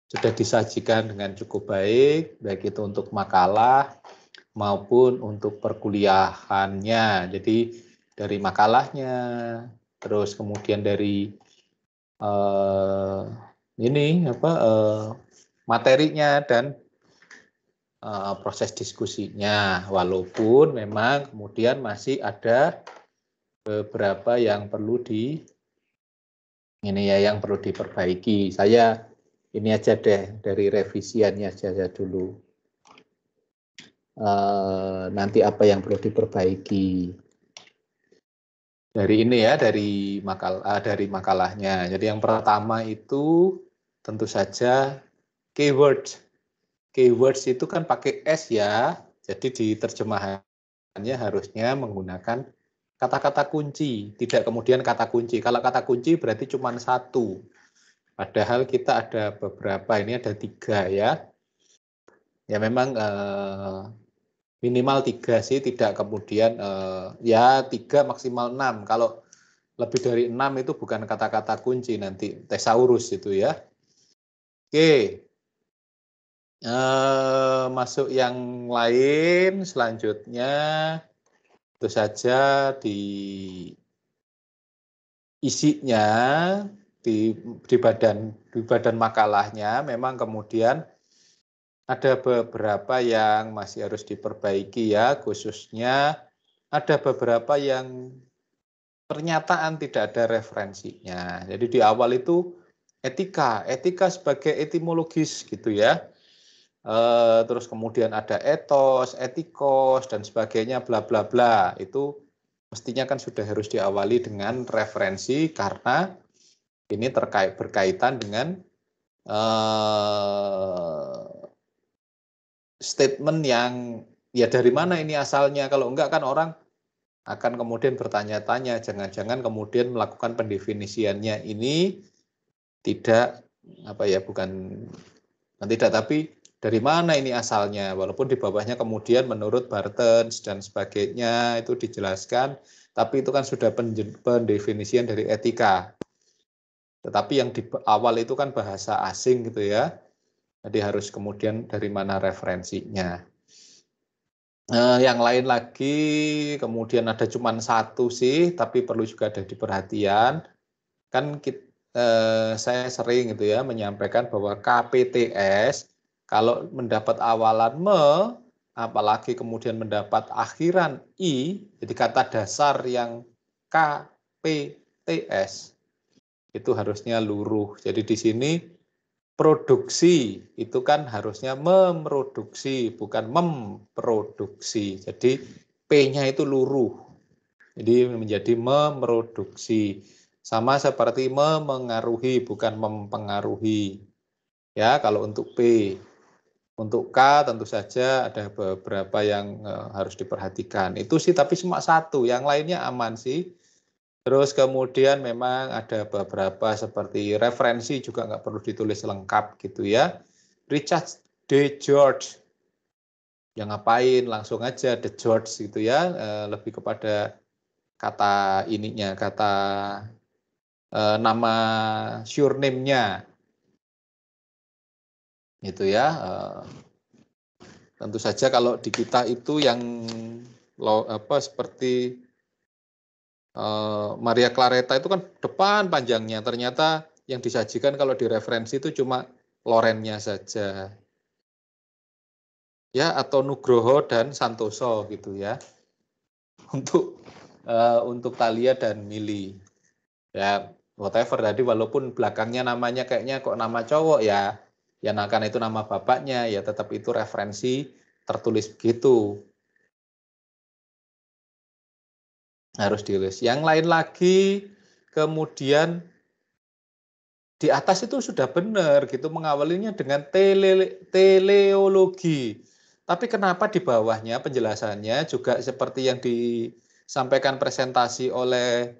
sudah disajikan dengan cukup baik itu untuk makalah maupun untuk perkuliahannya. Jadi dari makalahnya, terus kemudian dari materinya dan proses diskusinya, walaupun memang kemudian masih ada beberapa yang perlu yang perlu diperbaiki. Saya ini aja deh dari revisiannya saja dulu. Nanti apa yang perlu diperbaiki dari ini ya, dari makalahnya. Jadi yang pertama itu tentu saja keyword. Keywords itu kan pakai S ya, jadi di terjemahannya harusnya menggunakan kata-kata kunci, tidak kemudian kata kunci. Kalau kata kunci berarti cuma 1, padahal kita ada beberapa, ini ada 3 ya. Ya memang minimal 3 sih, tidak kemudian ya 3 maksimal 6. Kalau lebih dari 6 itu bukan kata-kata kunci, nanti thesaurus itu ya. Oke. Masuk yang lain selanjutnya itu saja di isinya di badan makalahnya memang kemudian ada beberapa yang masih harus diperbaiki ya, khususnya ada beberapa yang pernyataan tidak ada referensinya. Jadi di awal itu etika sebagai etimologis gitu ya. Terus kemudian ada etos, etikos, dan sebagainya, bla bla bla. Itu mestinya kan sudah harus diawali dengan referensi karena ini berkaitan dengan statement yang ya dari mana ini asalnya. Kalau enggak kan orang akan kemudian bertanya-tanya, jangan-jangan kemudian melakukan pendefinisiannya ini tidak tapi dari mana ini asalnya, walaupun di bawahnya kemudian menurut Bartens dan sebagainya itu dijelaskan, tapi itu kan sudah pendefinisian dari etika. Tetapi yang di awal itu kan bahasa asing gitu ya, jadi harus kemudian dari mana referensinya. Yang lain lagi kemudian ada cuma 1 sih, tapi perlu juga ada diperhatian. Kan saya sering gitu ya menyampaikan bahwa KPTS kalau mendapat awalan apalagi kemudian mendapat akhiran I, jadi kata dasar yang KPTS itu harusnya luruh. Jadi di sini produksi itu kan harusnya memproduksi, bukan memproduksi. Jadi P-nya itu luruh. Jadi menjadi memproduksi. Sama seperti memengaruhi, bukan mempengaruhi. Ya, kalau untuk P. Untuk K tentu saja ada beberapa yang harus diperhatikan. Itu sih tapi cuma satu, yang lainnya aman sih. Terus kemudian memang ada beberapa seperti referensi juga nggak perlu ditulis lengkap gitu ya. Richard D. George, yang ngapain langsung aja The George gitu ya, lebih kepada kata ininya, kata nama surname-nya gitu ya. Tentu saja kalau di kita itu yang seperti Maria Claretta itu kan depan panjangnya, ternyata yang disajikan kalau di referensi itu cuma lorennya saja. Ya, atau Nugroho dan Santoso gitu ya. Untuk Thalia dan Mili. Ya, whatever tadi walaupun belakangnya namanya kayaknya kok nama cowok ya. Ya karena itu nama bapaknya, ya tetap itu referensi tertulis begitu. Harus ditulis. Yang lain lagi, kemudian di atas itu sudah benar gitu, mengawalinya dengan teleologi. Tapi kenapa di bawahnya penjelasannya juga seperti yang disampaikan presentasi oleh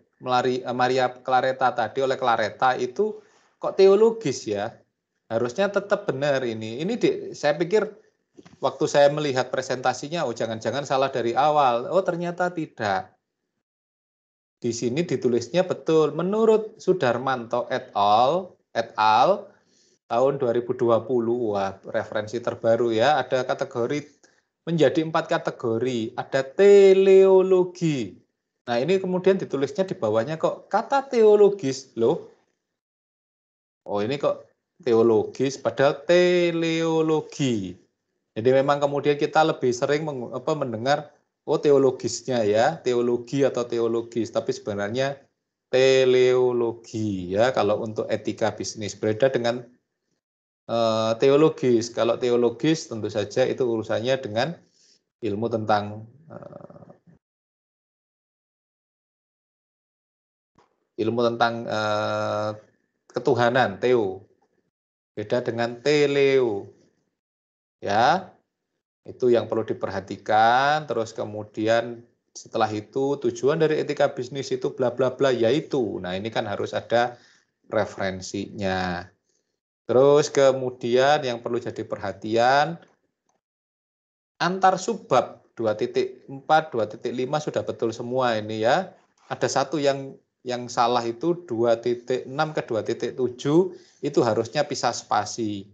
Maria Claretta tadi, oleh Claretta itu kok teologis ya? Harusnya tetap benar ini. Saya pikir waktu saya melihat presentasinya, oh jangan-jangan salah dari awal. Oh ternyata tidak. Di sini ditulisnya betul. Menurut Sudarmanto et al. Tahun 2020, wah referensi terbaru ya. Ada kategori menjadi 4 kategori. Ada teleologi. Nah ini kemudian ditulisnya di bawahnya kok kata teologis loh. Oh ini kok teologis padahal teleologi. Jadi memang kemudian kita lebih sering mendengar oh teologisnya ya, teologi atau teologis, tapi sebenarnya teleologi ya kalau untuk etika bisnis. Berbeda dengan teologis. Kalau teologis tentu saja itu urusannya dengan ilmu tentang ketuhanan, teo. Beda dengan teleo. Ya, itu yang perlu diperhatikan. Terus kemudian setelah itu tujuan dari etika bisnis itu bla bla bla yaitu. Nah, ini kan harus ada referensinya. Terus kemudian yang perlu jadi perhatian antar subbab 2.4, 2.5 sudah betul semua ini ya. Ada satu yang salah itu 2.6 ke 2.7 itu harusnya pisah spasi.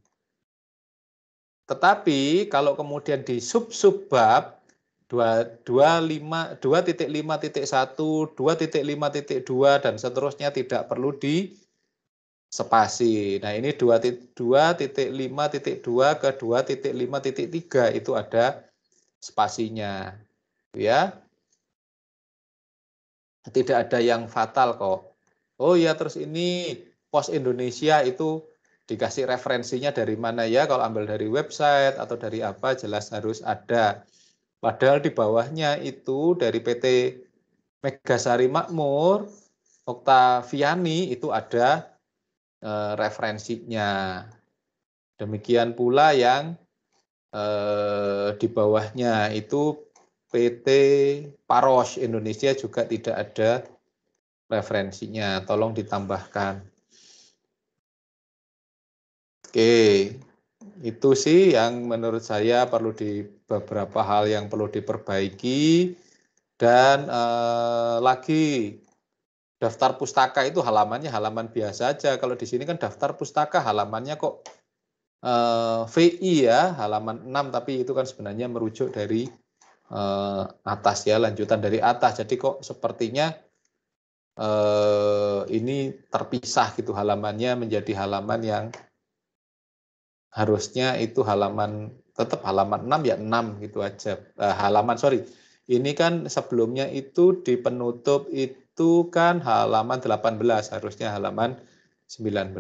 Tetapi kalau kemudian di sub-subbab 2.5.1, 2.5.2 dan seterusnya tidak perlu di spasi. Nah, ini 2.5.2 ke 2.5.3 itu ada spasinya. Ya. Tidak ada yang fatal kok. Oh ya, terus ini Pos Indonesia itu dikasih referensinya dari mana ya? Kalau ambil dari website atau dari apa jelas harus ada. Padahal di bawahnya itu dari PT Megasari Makmur, Oktaviani itu ada referensinya. Demikian pula yang di bawahnya itu PT Paros Indonesia juga tidak ada referensinya. Tolong ditambahkan. Oke, itu sih yang menurut saya perlu beberapa hal yang perlu diperbaiki. Dan lagi daftar pustaka itu halamannya halaman biasa aja. Kalau di sini kan daftar pustaka halamannya kok VI ya, halaman 6, tapi itu kan sebenarnya merujuk dari atas ya, lanjutan dari atas. Jadi kok sepertinya ini terpisah gitu halamannya menjadi halaman yang harusnya itu tetap halaman 6 ya 6 gitu aja. Ini kan sebelumnya itu di penutup itu kan halaman 18, harusnya halaman 19.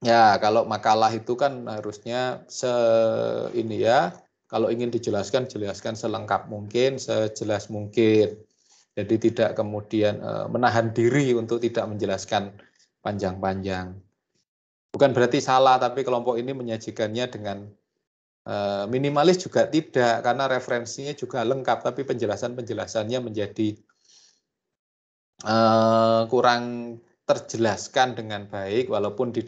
Ya, kalau makalah itu kan harusnya ini ya, kalau ingin jelaskan selengkap mungkin, sejelas mungkin. Jadi tidak kemudian menahan diri untuk tidak menjelaskan panjang-panjang. Bukan berarti salah, tapi kelompok ini menyajikannya dengan minimalis juga tidak, karena referensinya juga lengkap, tapi penjelasannya menjadi kurang terjelaskan dengan baik, walaupun di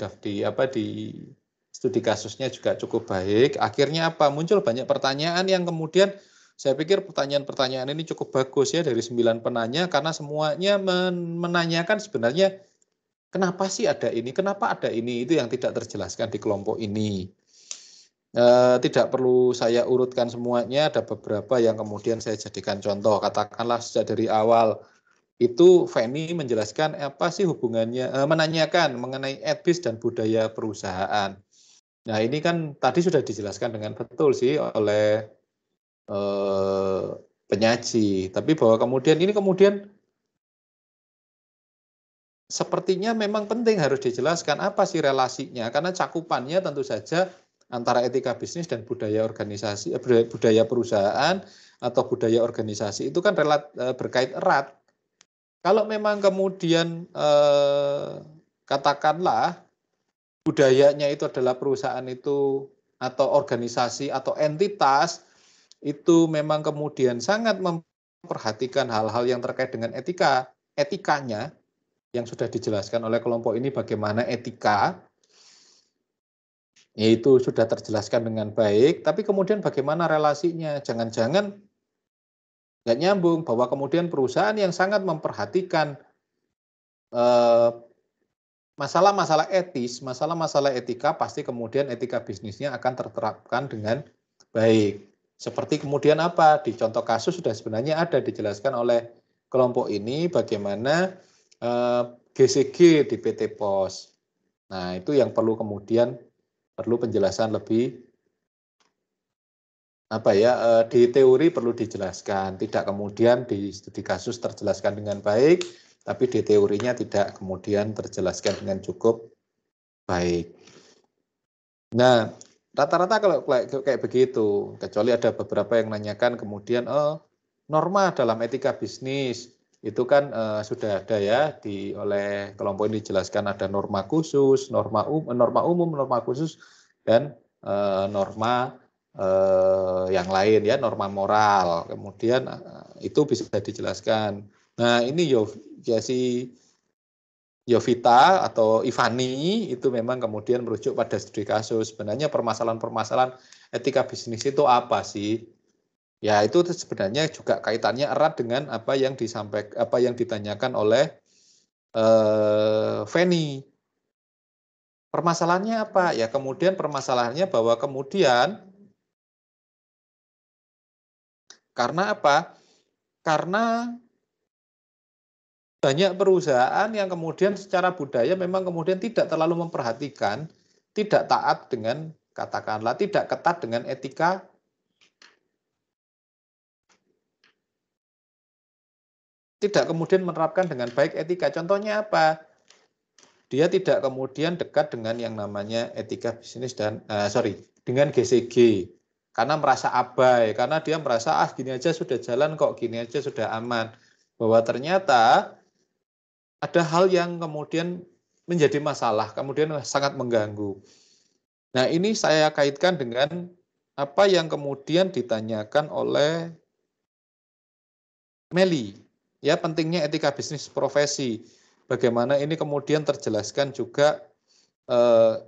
studi kasusnya juga cukup baik. Akhirnya apa? Muncul banyak pertanyaan yang kemudian saya pikir pertanyaan-pertanyaan ini cukup bagus ya dari 9 penanya, karena semuanya menanyakan sebenarnya kenapa sih ada ini, kenapa ada ini, itu yang tidak terjelaskan di kelompok ini. Tidak perlu saya urutkan semuanya, ada beberapa yang kemudian saya jadikan contoh. Katakanlah sejak dari awal itu Feni menjelaskan apa sih hubungannya, menanyakan mengenai etis dan budaya perusahaan. Nah ini kan tadi sudah dijelaskan dengan betul sih oleh penyaji, tapi bahwa kemudian sepertinya memang penting harus dijelaskan apa sih relasinya, karena cakupannya tentu saja antara etika bisnis dan budaya organisasi, budaya perusahaan atau budaya organisasi itu kan berkait erat. Kalau memang kemudian katakanlah budayanya itu adalah perusahaan itu atau organisasi atau entitas itu memang kemudian sangat memperhatikan hal-hal yang terkait dengan etikanya yang sudah dijelaskan oleh kelompok ini bagaimana etika, yaitu sudah terjelaskan dengan baik, tapi kemudian bagaimana relasinya, jangan-jangan nggak nyambung, bahwa kemudian perusahaan yang sangat memperhatikan masalah-masalah etis, masalah-masalah etika, pasti kemudian etika bisnisnya akan terterapkan dengan baik. Seperti kemudian apa? Di contoh kasus sudah sebenarnya ada dijelaskan oleh kelompok ini bagaimana GCG di PT POS. Nah, itu yang perlu penjelasan lebih di teori perlu dijelaskan, tidak kemudian di studi kasus terjelaskan dengan baik, tapi di teorinya tidak kemudian terjelaskan dengan cukup baik. Nah, rata-rata kalau kayak begitu, kecuali ada beberapa yang nanyakan kemudian norma dalam etika bisnis itu kan sudah ada ya oleh kelompok ini dijelaskan ada norma khusus, norma umum, norma khusus, dan norma yang lain ya, norma moral. Kemudian itu bisa dijelaskan. Nah ini Yovita atau Ivani itu memang kemudian merujuk pada studi kasus. Sebenarnya permasalahan-permasalahan etika bisnis itu apa sih? Ya itu sebenarnya juga kaitannya erat dengan apa yang ditanyakan oleh Feni. Permasalahannya apa? Ya kemudian permasalahannya bahwa kemudian karena apa? Karena banyak perusahaan yang kemudian secara budaya memang kemudian tidak terlalu memperhatikan, tidak taat dengan, katakanlah, tidak ketat dengan etika, tidak kemudian menerapkan dengan baik etika. Contohnya apa? Dia tidak kemudian dekat dengan yang namanya etika bisnis dan, dengan GCG. Karena merasa abai, karena dia merasa, gini aja sudah jalan kok, gini aja sudah aman. Bahwa ternyata ada hal yang kemudian menjadi masalah, kemudian sangat mengganggu. Nah ini saya kaitkan dengan apa yang kemudian ditanyakan oleh Meli. Ya pentingnya etika bisnis profesi. Bagaimana ini kemudian terjelaskan juga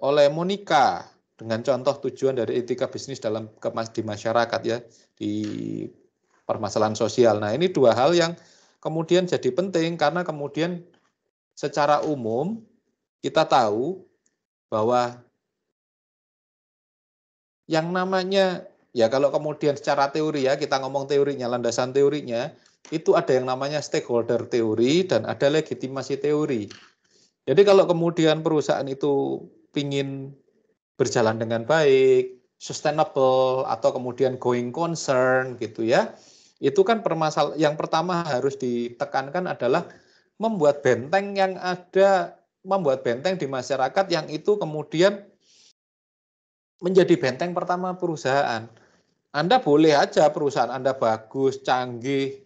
oleh Monica dengan contoh tujuan dari etika bisnis di masyarakat ya, di permasalahan sosial. Nah ini dua hal yang kemudian jadi penting karena kemudian secara umum kita tahu bahwa yang namanya, ya kalau kemudian secara teori ya, kita ngomong teorinya, landasan teorinya, itu ada yang namanya stakeholder teori dan ada legitimasi teori. Jadi kalau kemudian perusahaan itu ingin berjalan dengan baik, sustainable, atau kemudian going concern gitu ya, itu kan yang pertama harus ditekankan adalah membuat benteng di masyarakat yang itu kemudian menjadi benteng pertama perusahaan. Anda boleh aja perusahaan Anda bagus, canggih,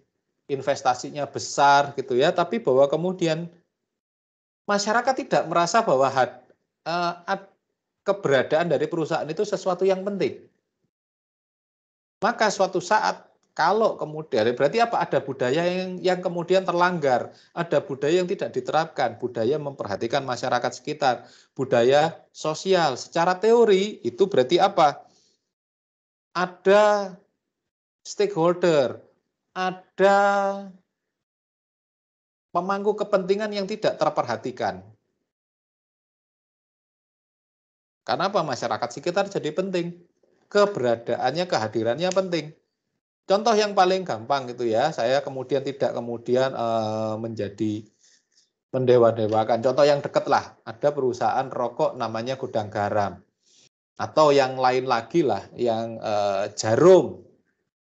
investasinya besar gitu ya, tapi bahwa kemudian masyarakat tidak merasa bahwa keberadaan dari perusahaan itu sesuatu yang penting. Maka suatu saat kalau kemudian berarti apa? Ada budaya yang kemudian terlanggar, ada budaya yang tidak diterapkan, budaya memperhatikan masyarakat sekitar, budaya sosial. Secara teori itu berarti apa? Ada stakeholder, ada pemangku kepentingan yang tidak terperhatikan. Karena apa? Masyarakat sekitar jadi penting. Keberadaannya, kehadirannya penting. Contoh yang paling gampang gitu ya, saya kemudian tidak menjadi mendewa-dewakan. Contoh yang dekat lah, ada perusahaan rokok namanya Gudang Garam. Atau yang lain lagi lah, yang Jarum,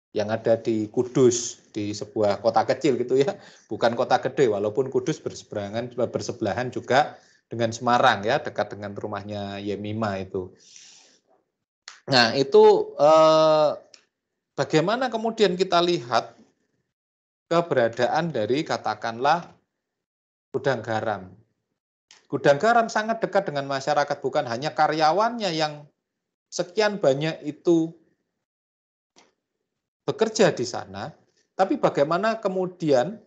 yang ada di Kudus, di sebuah kota kecil gitu ya, bukan kota gede, walaupun Kudus bersebelahan juga dengan Semarang ya, dekat dengan rumahnya Yemima itu. Nah itu bagaimana kemudian kita lihat keberadaan dari katakanlah Gudang Garam. Gudang Garam sangat dekat dengan masyarakat, bukan hanya karyawannya yang sekian banyak itu bekerja di sana, tapi bagaimana kemudian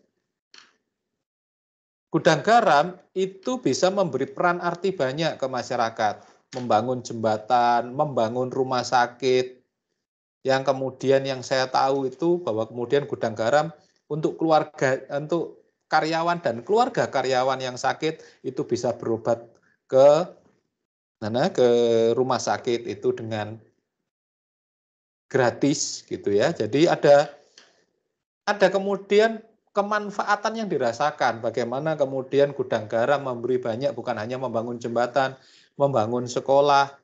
Gudang Garam itu bisa memberi peran arti banyak ke masyarakat, membangun jembatan, membangun rumah sakit, yang kemudian yang saya tahu itu bahwa kemudian Gudang Garam untuk keluarga, untuk karyawan dan keluarga karyawan yang sakit itu bisa berobat ke rumah sakit itu dengan gratis gitu ya. Jadi ada kemudian kemanfaatan yang dirasakan, bagaimana kemudian Gudang Garam memberi banyak, bukan hanya membangun jembatan, membangun sekolah,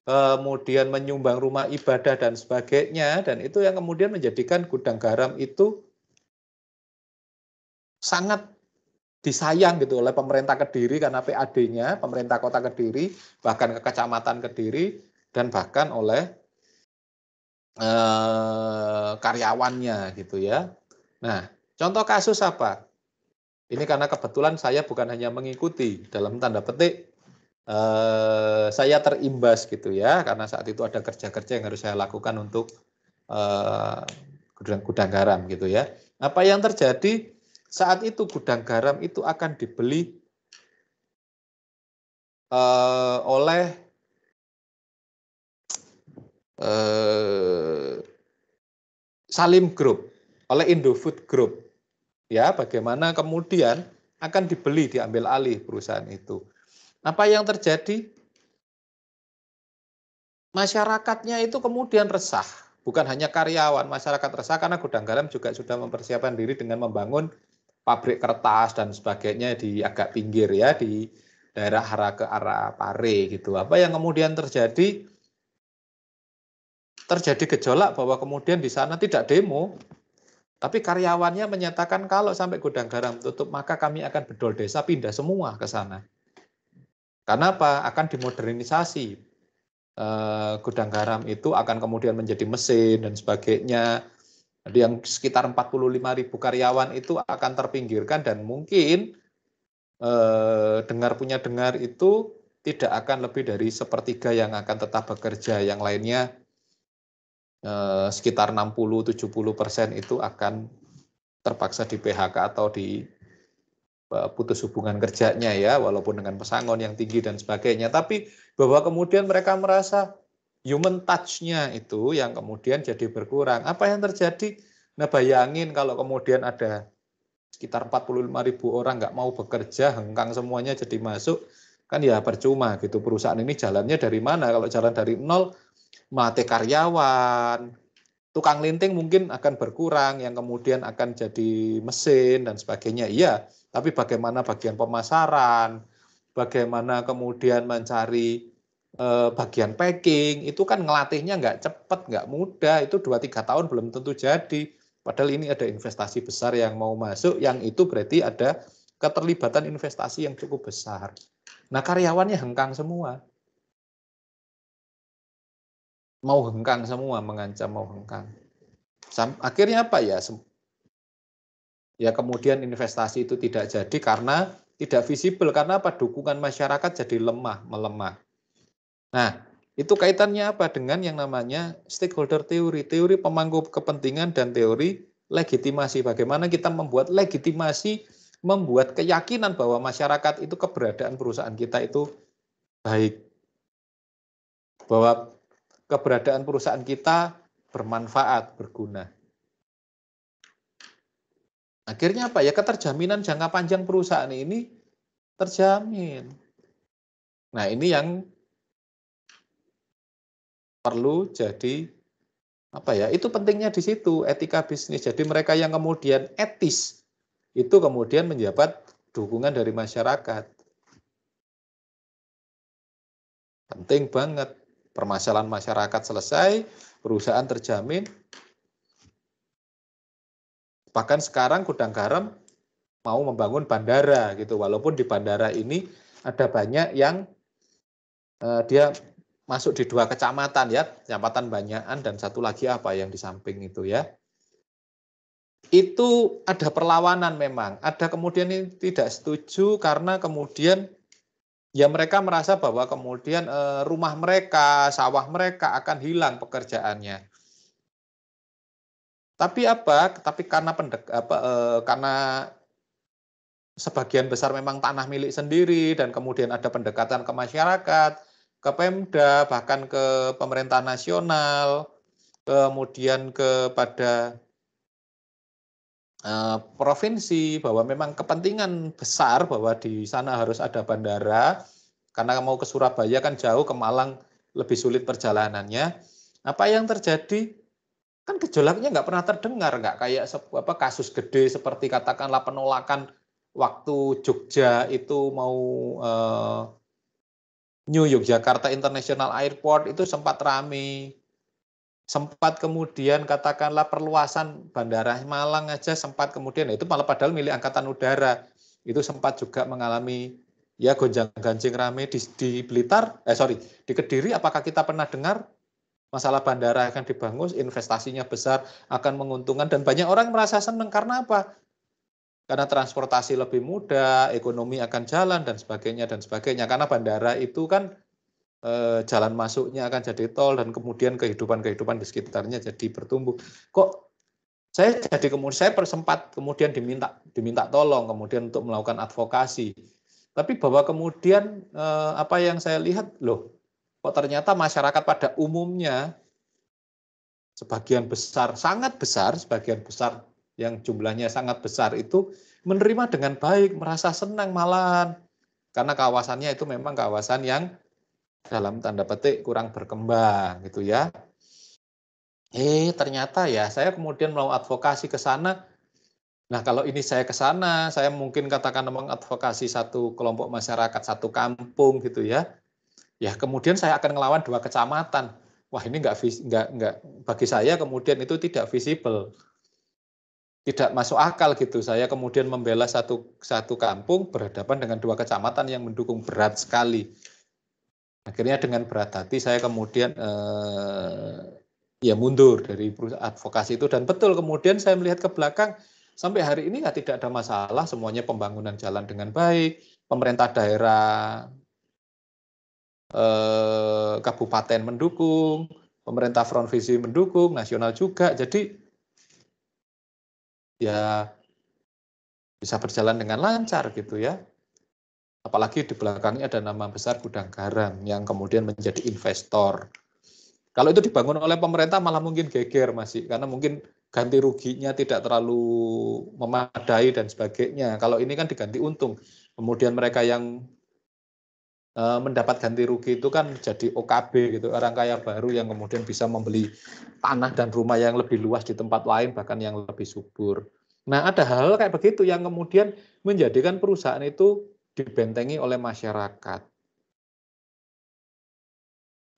kemudian menyumbang rumah ibadah dan sebagainya, dan itu yang kemudian menjadikan Gudang Garam itu sangat disayang gitu oleh pemerintah Kediri karena PAD-nya, pemerintah Kota Kediri, bahkan ke Kecamatan Kediri, dan bahkan oleh karyawannya gitu ya. Nah, contoh kasus apa? Ini karena kebetulan saya bukan hanya mengikuti, dalam tanda petik saya terimbas gitu ya, karena saat itu ada kerja-kerja yang harus saya lakukan untuk Gudang Garam gitu ya. Apa yang terjadi saat itu? Gudang Garam itu akan dibeli oleh Salim Group, oleh Indofood Group. Ya, bagaimana kemudian akan dibeli, diambil alih perusahaan itu. Apa yang terjadi? Masyarakatnya itu kemudian resah, bukan hanya karyawan, masyarakat resah karena Gudang Garam juga sudah mempersiapkan diri dengan membangun pabrik kertas dan sebagainya di agak pinggir ya, di daerah arah Pare gitu. Apa yang kemudian terjadi? Terjadi gejolak bahwa kemudian di sana tidak demo, tapi karyawannya menyatakan kalau sampai Gudang Garam tutup, maka kami akan bedol desa pindah semua ke sana. Karena apa? Akan dimodernisasi. Gudang Garam itu akan kemudian menjadi mesin dan sebagainya. Jadi yang sekitar 45.000 karyawan itu akan terpinggirkan dan mungkin dengar itu tidak akan lebih dari sepertiga yang akan tetap bekerja, yang lainnya sekitar 60-70% itu akan terpaksa di PHK atau di putus hubungan kerjanya ya, walaupun dengan pesangon yang tinggi dan sebagainya. Tapi bahwa kemudian mereka merasa human touch-nya itu yang kemudian jadi berkurang. Apa yang terjadi? Nah bayangin kalau kemudian ada sekitar 45.000 orang nggak mau bekerja, hengkang semuanya jadi masuk, kan ya percuma gitu. Perusahaan ini jalannya dari mana? Kalau jalan dari nol, mati karyawan, tukang linting mungkin akan berkurang, yang kemudian akan jadi mesin dan sebagainya. Iya, tapi bagaimana bagian pemasaran, bagaimana kemudian mencari bagian packing, itu kan ngelatihnya nggak cepat, nggak mudah, itu 2-3 tahun belum tentu jadi. Padahal ini ada investasi besar yang mau masuk, yang itu berarti ada keterlibatan investasi yang cukup besar. Nah karyawannya hengkang semua. Mau hengkang semua, mengancam mau hengkang. Akhirnya apa ya? Ya kemudian investasi itu tidak jadi karena tidak visible karena apa? Dukungan masyarakat jadi melemah. Nah, itu kaitannya apa dengan yang namanya stakeholder teori, teori pemangku kepentingan dan teori legitimasi. Bagaimana kita membuat legitimasi, membuat keyakinan bahwa masyarakat itu keberadaan perusahaan kita itu baik. Bahwa keberadaan perusahaan kita bermanfaat, berguna. Akhirnya apa ya, keterjaminan jangka panjang perusahaan ini terjamin. Nah, ini yang perlu jadi apa ya? Itu pentingnya di situ etika bisnis. Jadi mereka yang kemudian etis itu kemudian mendapat dukungan dari masyarakat. Penting banget. Permasalahan masyarakat selesai, perusahaan terjamin. Bahkan sekarang Gudang Garam mau membangun bandara gitu, walaupun di bandara ini ada banyak yang dia masuk di 2 kecamatan ya, Kecamatan Banyakan dan satu lagi apa yang di samping itu ya. Itu ada perlawanan memang, ada kemudian ini tidak setuju karena kemudian ya mereka merasa bahwa kemudian rumah mereka, sawah mereka akan hilang pekerjaannya. Tapi apa? Tapi karena karena sebagian besar memang tanah milik sendiri dan kemudian ada pendekatan ke masyarakat, ke Pemda, bahkan ke pemerintah nasional, kemudian kepada provinsi bahwa memang kepentingan besar bahwa di sana harus ada bandara karena mau ke Surabaya kan jauh, ke Malang lebih sulit perjalanannya. Apa yang terjadi? Kan gejolaknya nggak pernah terdengar, nggak kayak kasus gede seperti katakanlah penolakan waktu Jogja itu mau New Yogyakarta International Airport itu sempat ramai, sempat kemudian katakanlah perluasan bandara Malang aja sempat kemudian itu malah padahal milik Angkatan Udara itu sempat juga mengalami ya gonjang-ganjing ramai di Blitar, di Kediri. Apakah kita pernah dengar masalah bandara akan dibangun, investasinya besar, akan menguntungkan, dan banyak orang merasa senang karena apa? Karena transportasi lebih mudah, ekonomi akan jalan dan sebagainya dan sebagainya. Karena bandara itu kan jalan masuknya akan jadi tol dan kemudian kehidupan di sekitarnya jadi bertumbuh. Kok saya sempat kemudian diminta tolong kemudian untuk melakukan advokasi. Tapi bahwa kemudian apa yang saya lihat loh, kok ternyata masyarakat pada umumnya sebagian besar, sangat besar, sebagian besar yang jumlahnya sangat besar itu menerima dengan baik, merasa senang malahan. Karena kawasannya itu memang kawasan yang dalam tanda petik kurang berkembang gitu ya. Ternyata ya saya kemudian mau advokasi ke sana. Nah kalau ini saya ke sana, saya mungkin katakan mengadvokasi satu kelompok masyarakat, satu kampung gitu ya. Ya kemudian saya akan ngelawan 2 kecamatan. Wah ini nggak bagi saya kemudian itu tidak visible, tidak masuk akal gitu. Saya kemudian membela satu kampung berhadapan dengan 2 kecamatan yang mendukung berat sekali. Akhirnya dengan berat hati saya kemudian ya mundur dari advokasi itu, dan betul kemudian saya melihat ke belakang sampai hari ini ya tidak ada masalah, semuanya pembangunan jalan dengan baik, pemerintah daerah kabupaten mendukung, pemerintah provinsi mendukung, nasional juga. Jadi ya bisa berjalan dengan lancar gitu ya. Apalagi di belakangnya ada nama besar Gudang Garam yang kemudian menjadi investor. Kalau itu dibangun oleh pemerintah malah mungkin geger masih, karena mungkin ganti ruginya tidak terlalu memadai dan sebagainya. Kalau ini kan diganti untung. Kemudian mereka yang mendapat ganti rugi itu kan jadi OKB gitu, orang kaya baru yang kemudian bisa membeli tanah dan rumah yang lebih luas di tempat lain bahkan yang lebih subur. Nah ada hal kayak begitu yang kemudian menjadikan perusahaan itu dibentengi oleh masyarakat.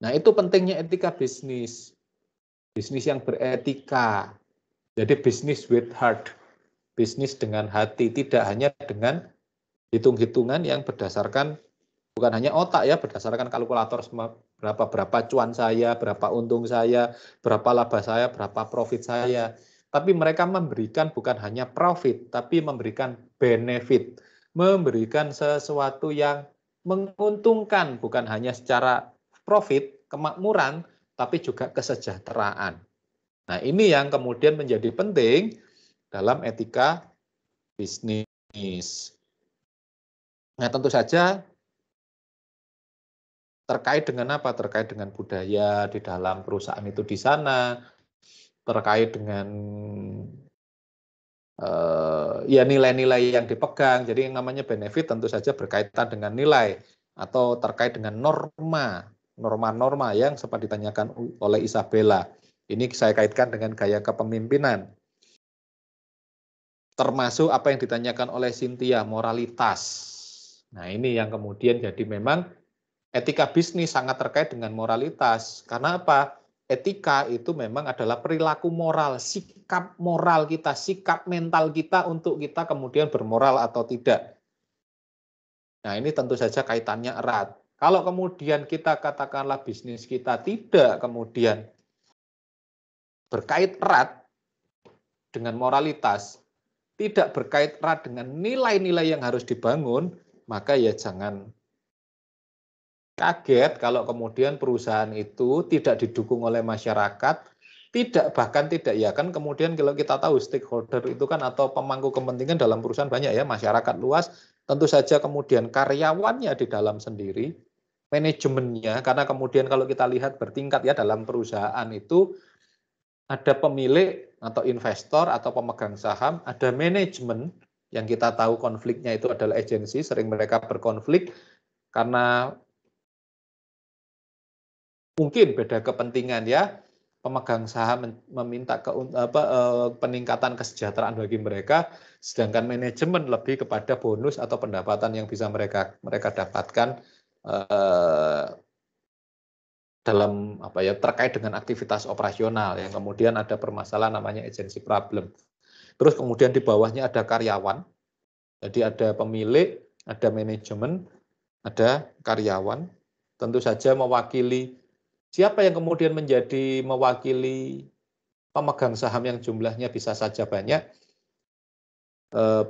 Nah itu pentingnya etika bisnis, bisnis yang beretika. Jadi bisnis with heart, bisnis dengan hati, tidak hanya dengan hitung-hitungan yang berdasarkan bukan hanya otak ya, berdasarkan kalkulator berapa cuan saya, berapa untung saya, berapa laba saya, berapa profit saya. Tapi mereka memberikan bukan hanya profit, tapi memberikan benefit. memberikan sesuatu yang menguntungkan, bukan hanya secara profit, kemakmuran, tapi juga kesejahteraan. Nah, ini yang kemudian menjadi penting dalam etika bisnis. Nah, tentu saja terkait dengan apa? Terkait dengan budaya di dalam perusahaan itu di sana, terkait dengan ya nilai-nilai yang dipegang. Jadi yang namanya benefit tentu saja berkaitan dengan nilai atau terkait dengan norma-norma yang sempat ditanyakan oleh Isabella. Ini saya kaitkan dengan gaya kepemimpinan. Termasuk apa yang ditanyakan oleh Cynthia, moralitas. Nah, ini yang kemudian jadi memang etika bisnis sangat terkait dengan moralitas. Karena apa? Etika itu memang adalah perilaku moral, sikap moral kita, sikap mental kita untuk kita kemudian bermoral atau tidak. Nah, ini tentu saja kaitannya erat. Kalau kemudian kita katakanlah bisnis kita tidak kemudian berkait erat dengan moralitas, tidak berkait erat dengan nilai-nilai yang harus dibangun, maka ya jangan kaget kalau kemudian perusahaan itu tidak didukung oleh masyarakat, bahkan tidak, ya kan kemudian kalau kita tahu stakeholder itu kan atau pemangku kepentingan dalam perusahaan banyak ya, masyarakat luas, tentu saja kemudian karyawannya di dalam sendiri, manajemennya, karena kemudian kalau kita lihat bertingkat ya dalam perusahaan itu ada pemilik atau investor atau pemegang saham, ada manajemen yang kita tahu konfliknya itu adalah agensi, sering mereka berkonflik karena mungkin beda kepentingan ya, pemegang saham meminta peningkatan kesejahteraan bagi mereka, sedangkan manajemen lebih kepada bonus atau pendapatan yang bisa mereka dapatkan dalam terkait dengan aktivitas operasional yang kemudian ada permasalahan namanya agency problem. Terus kemudian di bawahnya ada karyawan, jadi ada pemilik, ada manajemen, ada karyawan, tentu saja mewakili. Siapa yang kemudian menjadi mewakili pemegang saham yang jumlahnya bisa saja banyak,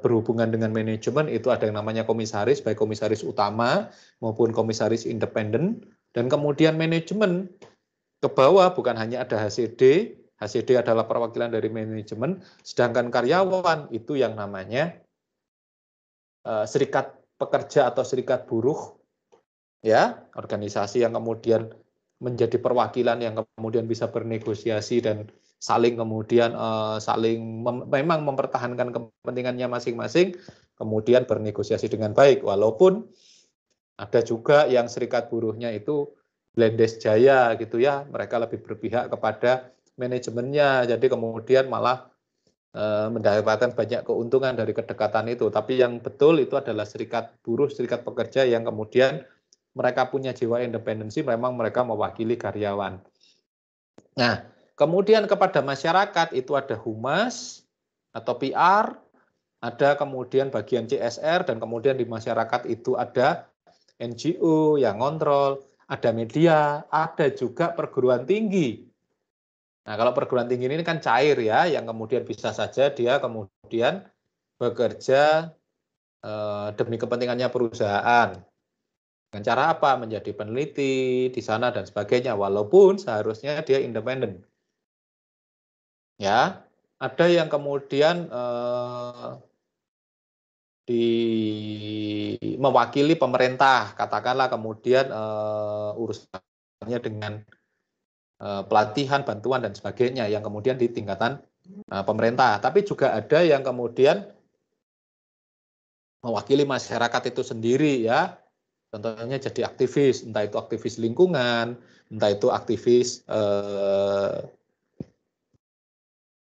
berhubungan dengan manajemen itu ada yang namanya komisaris, baik komisaris utama maupun komisaris independen, dan kemudian manajemen ke bawah bukan hanya ada HCD, HCD adalah perwakilan dari manajemen, sedangkan karyawan itu yang namanya serikat pekerja atau serikat buruh, ya, organisasi yang kemudian menjadi perwakilan yang kemudian bisa bernegosiasi dan saling kemudian memang mempertahankan kepentingannya masing-masing, kemudian bernegosiasi dengan baik, walaupun ada juga yang serikat buruhnya itu blendes jaya gitu ya, mereka lebih berpihak kepada manajemennya, jadi kemudian malah mendapatkan banyak keuntungan dari kedekatan itu. Tapi yang betul itu adalah serikat buruh, serikat pekerja yang kemudian mereka punya jiwa independensi, memang mereka mewakili karyawan. Nah, kemudian kepada masyarakat itu ada humas atau PR, ada kemudian bagian CSR, dan kemudian di masyarakat itu ada NGO yang ngontrol, ada media, ada juga perguruan tinggi. Nah, kalau perguruan tinggi ini kan cair ya, yang kemudian bisa saja dia kemudian bekerja demi kepentingannya perusahaan. Dengan cara apa? Menjadi peneliti di sana dan sebagainya, walaupun seharusnya dia independen. Ya, ada yang kemudian mewakili pemerintah, katakanlah kemudian urusannya dengan pelatihan, bantuan dan sebagainya yang kemudian di tingkatan pemerintah. Tapi juga ada yang kemudian mewakili masyarakat itu sendiri ya. Contohnya jadi aktivis, entah itu aktivis lingkungan, entah itu aktivis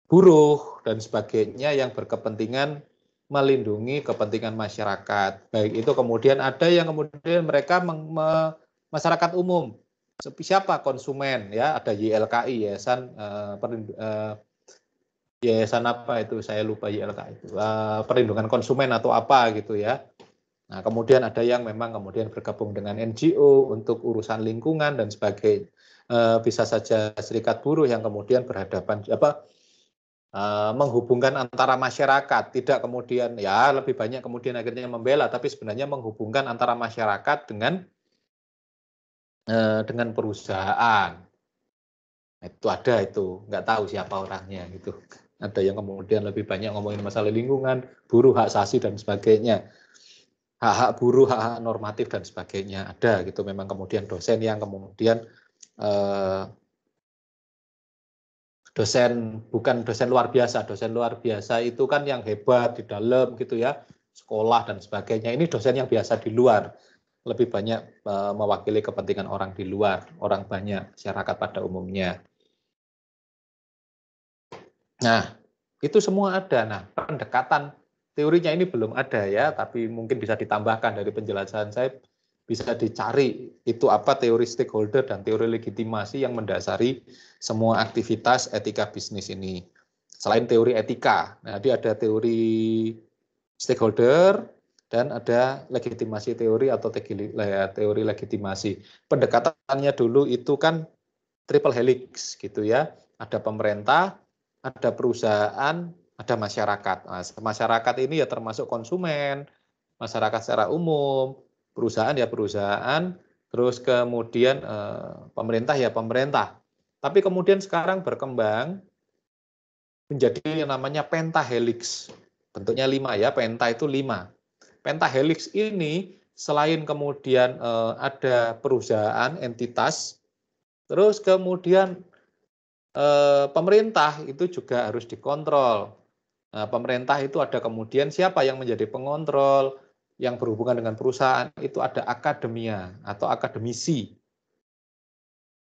buruh dan sebagainya yang berkepentingan melindungi kepentingan masyarakat. Baik itu kemudian ada yang kemudian mereka masyarakat umum, siapa konsumen ya, ada YLKI, yayasan apa itu saya lupa YLKI itu, perlindungan konsumen atau apa gitu ya. Nah, kemudian ada yang memang kemudian bergabung dengan NGO untuk urusan lingkungan dan sebagainya. Bisa saja serikat buruh yang kemudian berhadapan menghubungkan antara masyarakat, tidak kemudian ya lebih banyak kemudian akhirnya membela, tapi sebenarnya menghubungkan antara masyarakat dengan perusahaan. Itu ada itu, nggak tahu siapa orangnya gitu. Ada yang kemudian lebih banyak ngomongin masalah lingkungan, buruh, hak asasi dan sebagainya, hak-hak buruh, hak-hak normatif dan sebagainya ada gitu. Memang kemudian dosen yang kemudian bukan dosen luar biasa. Dosen luar biasa itu kan yang hebat di dalam gitu ya, sekolah dan sebagainya. Ini dosen yang biasa di luar, lebih banyak mewakili kepentingan orang di luar, orang banyak, masyarakat pada umumnya. Nah, itu semua ada. Nah, pendekatan teorinya ini belum ada ya, tapi mungkin bisa ditambahkan dari penjelasan saya, bisa dicari itu apa teori stakeholder dan teori legitimasi yang mendasari semua aktivitas etika bisnis ini. Selain teori etika, nah dia ada teori stakeholder dan ada legitimasi teori atau teori legitimasi. Pendekatannya dulu itu kan triple helix gitu ya. Ada pemerintah, ada perusahaan, ada masyarakat. Nah, masyarakat ini ya termasuk konsumen, masyarakat secara umum, perusahaan ya perusahaan, terus kemudian pemerintah ya pemerintah. Tapi kemudian sekarang berkembang menjadi yang namanya pentahelix. Bentuknya 5 ya, penta itu 5. Pentahelix ini selain kemudian ada perusahaan, entitas, terus kemudian pemerintah itu juga harus dikontrol. Nah, pemerintah itu ada kemudian siapa yang menjadi pengontrol, yang berhubungan dengan perusahaan itu ada akademia atau akademisi.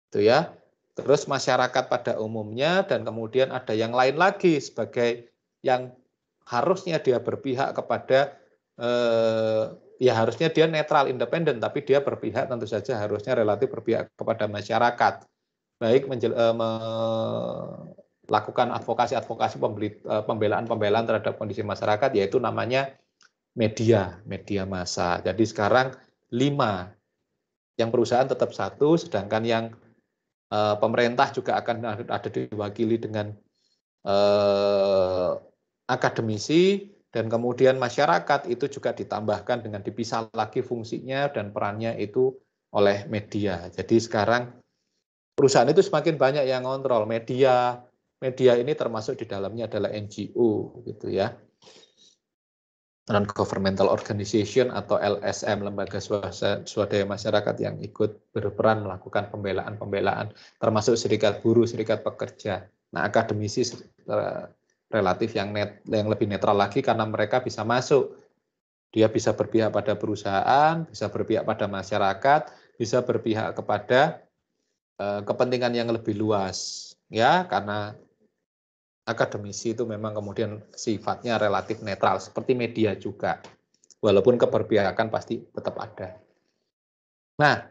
Itu ya. Terus masyarakat pada umumnya dan kemudian ada yang lain lagi sebagai yang harusnya dia berpihak kepada ya harusnya dia netral independen tapi dia berpihak tentu saja harusnya relatif berpihak kepada masyarakat. Baik melakukan advokasi pembelaan terhadap kondisi masyarakat, yaitu namanya media massa. Jadi sekarang 5, yang perusahaan tetap 1, sedangkan yang pemerintah juga akan ada diwakili dengan akademisi, dan kemudian masyarakat itu juga ditambahkan dengan dipisah lagi fungsinya dan perannya itu oleh media. Jadi sekarang perusahaan itu semakin banyak yang ngontrol. Media ini termasuk di dalamnya adalah NGO gitu ya, non-governmental organization atau LSM, lembaga swadaya masyarakat yang ikut berperan melakukan pembelaan, termasuk serikat buruh, serikat pekerja. Nah, akademisi relatif yang lebih netral lagi karena mereka bisa masuk. Dia bisa berpihak pada perusahaan, bisa berpihak pada masyarakat, bisa berpihak kepada kepentingan yang lebih luas, ya, karena akademisi itu memang kemudian sifatnya relatif netral, seperti media juga, walaupun keberpihakan pasti tetap ada. Nah,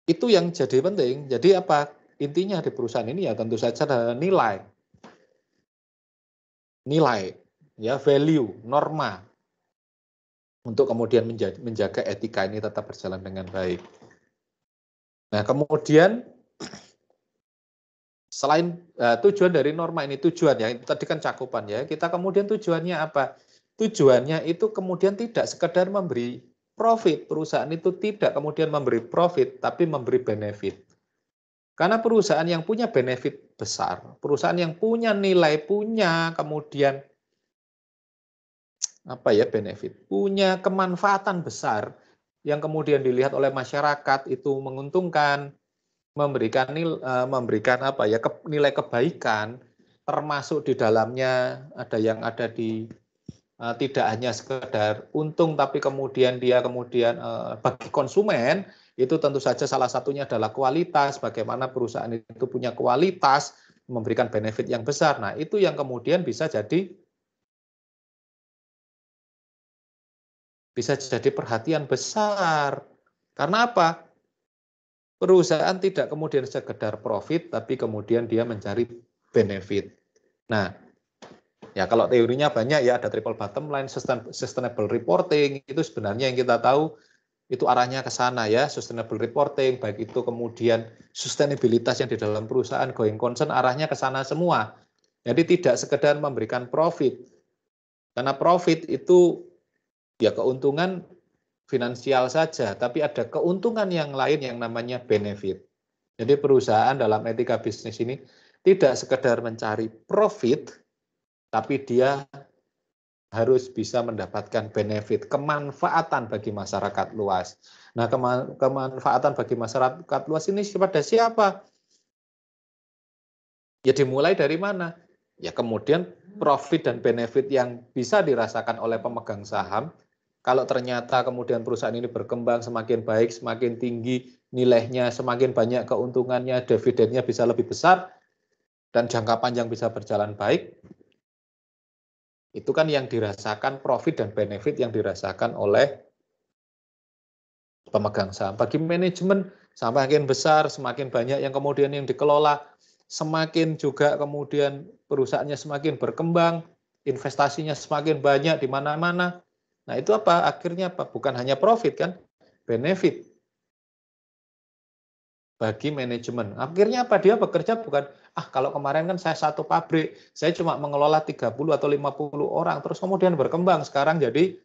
itu yang jadi penting. Jadi apa intinya di perusahaan ini ya tentu saja ada nilai, ya, value, norma, untuk kemudian menjaga etika ini tetap berjalan dengan baik. Nah, kemudian selain tujuan dari norma ini, tujuan ya, itu tadi kan cakupan ya, kita kemudian tujuannya apa? Tujuannya itu kemudian tidak sekedar memberi profit, perusahaan itu tidak kemudian memberi profit, tapi memberi benefit. Karena perusahaan yang punya benefit besar, perusahaan yang punya nilai, punya kemudian benefit, punya kemanfaatan besar yang kemudian dilihat oleh masyarakat itu menguntungkan, memberikan nilai kebaikan, termasuk di dalamnya ada yang ada di tidak hanya sekedar untung, tapi kemudian dia bagi konsumen itu tentu saja salah satunya adalah kualitas, bagaimana perusahaan itu punya kualitas, memberikan benefit yang besar. Nah, itu yang kemudian bisa jadi perhatian besar. Karena apa? Perusahaan tidak kemudian sekedar profit, tapi kemudian dia mencari benefit. Nah, ya kalau teorinya banyak ya, ada triple bottom line, sustainable reporting, itu sebenarnya yang kita tahu itu arahnya ke sana ya, sustainable reporting, baik itu kemudian sustainabilitas yang di dalam perusahaan, going concern, arahnya ke sana semua. Jadi tidak sekedar memberikan profit, karena profit itu ya keuntungan finansial saja, tapi ada keuntungan yang lain yang namanya benefit. Jadi perusahaan dalam etika bisnis ini tidak sekedar mencari profit, tapi dia harus bisa mendapatkan benefit, kemanfaatan bagi masyarakat luas. Nah, kemanfaatan bagi masyarakat luas ini kepada siapa? Ya dimulai dari mana? Ya kemudian profit dan benefit yang bisa dirasakan oleh pemegang saham, kalau ternyata kemudian perusahaan ini berkembang semakin baik, semakin tinggi nilainya, semakin banyak keuntungannya, dividennya bisa lebih besar, dan jangka panjang bisa berjalan baik, itu kan yang dirasakan profit dan benefit yang dirasakan oleh pemegang saham. Bagi manajemen semakin besar, semakin banyak yang kemudian yang dikelola, semakin juga kemudian perusahaannya semakin berkembang, investasinya semakin banyak di mana-mana. Nah itu apa? Akhirnya apa? Bukan hanya profit kan, benefit bagi manajemen. Akhirnya apa? Dia bekerja bukan, kalau kemarin kan saya satu pabrik, saya cuma mengelola 30 atau 50 orang, terus kemudian berkembang, sekarang jadi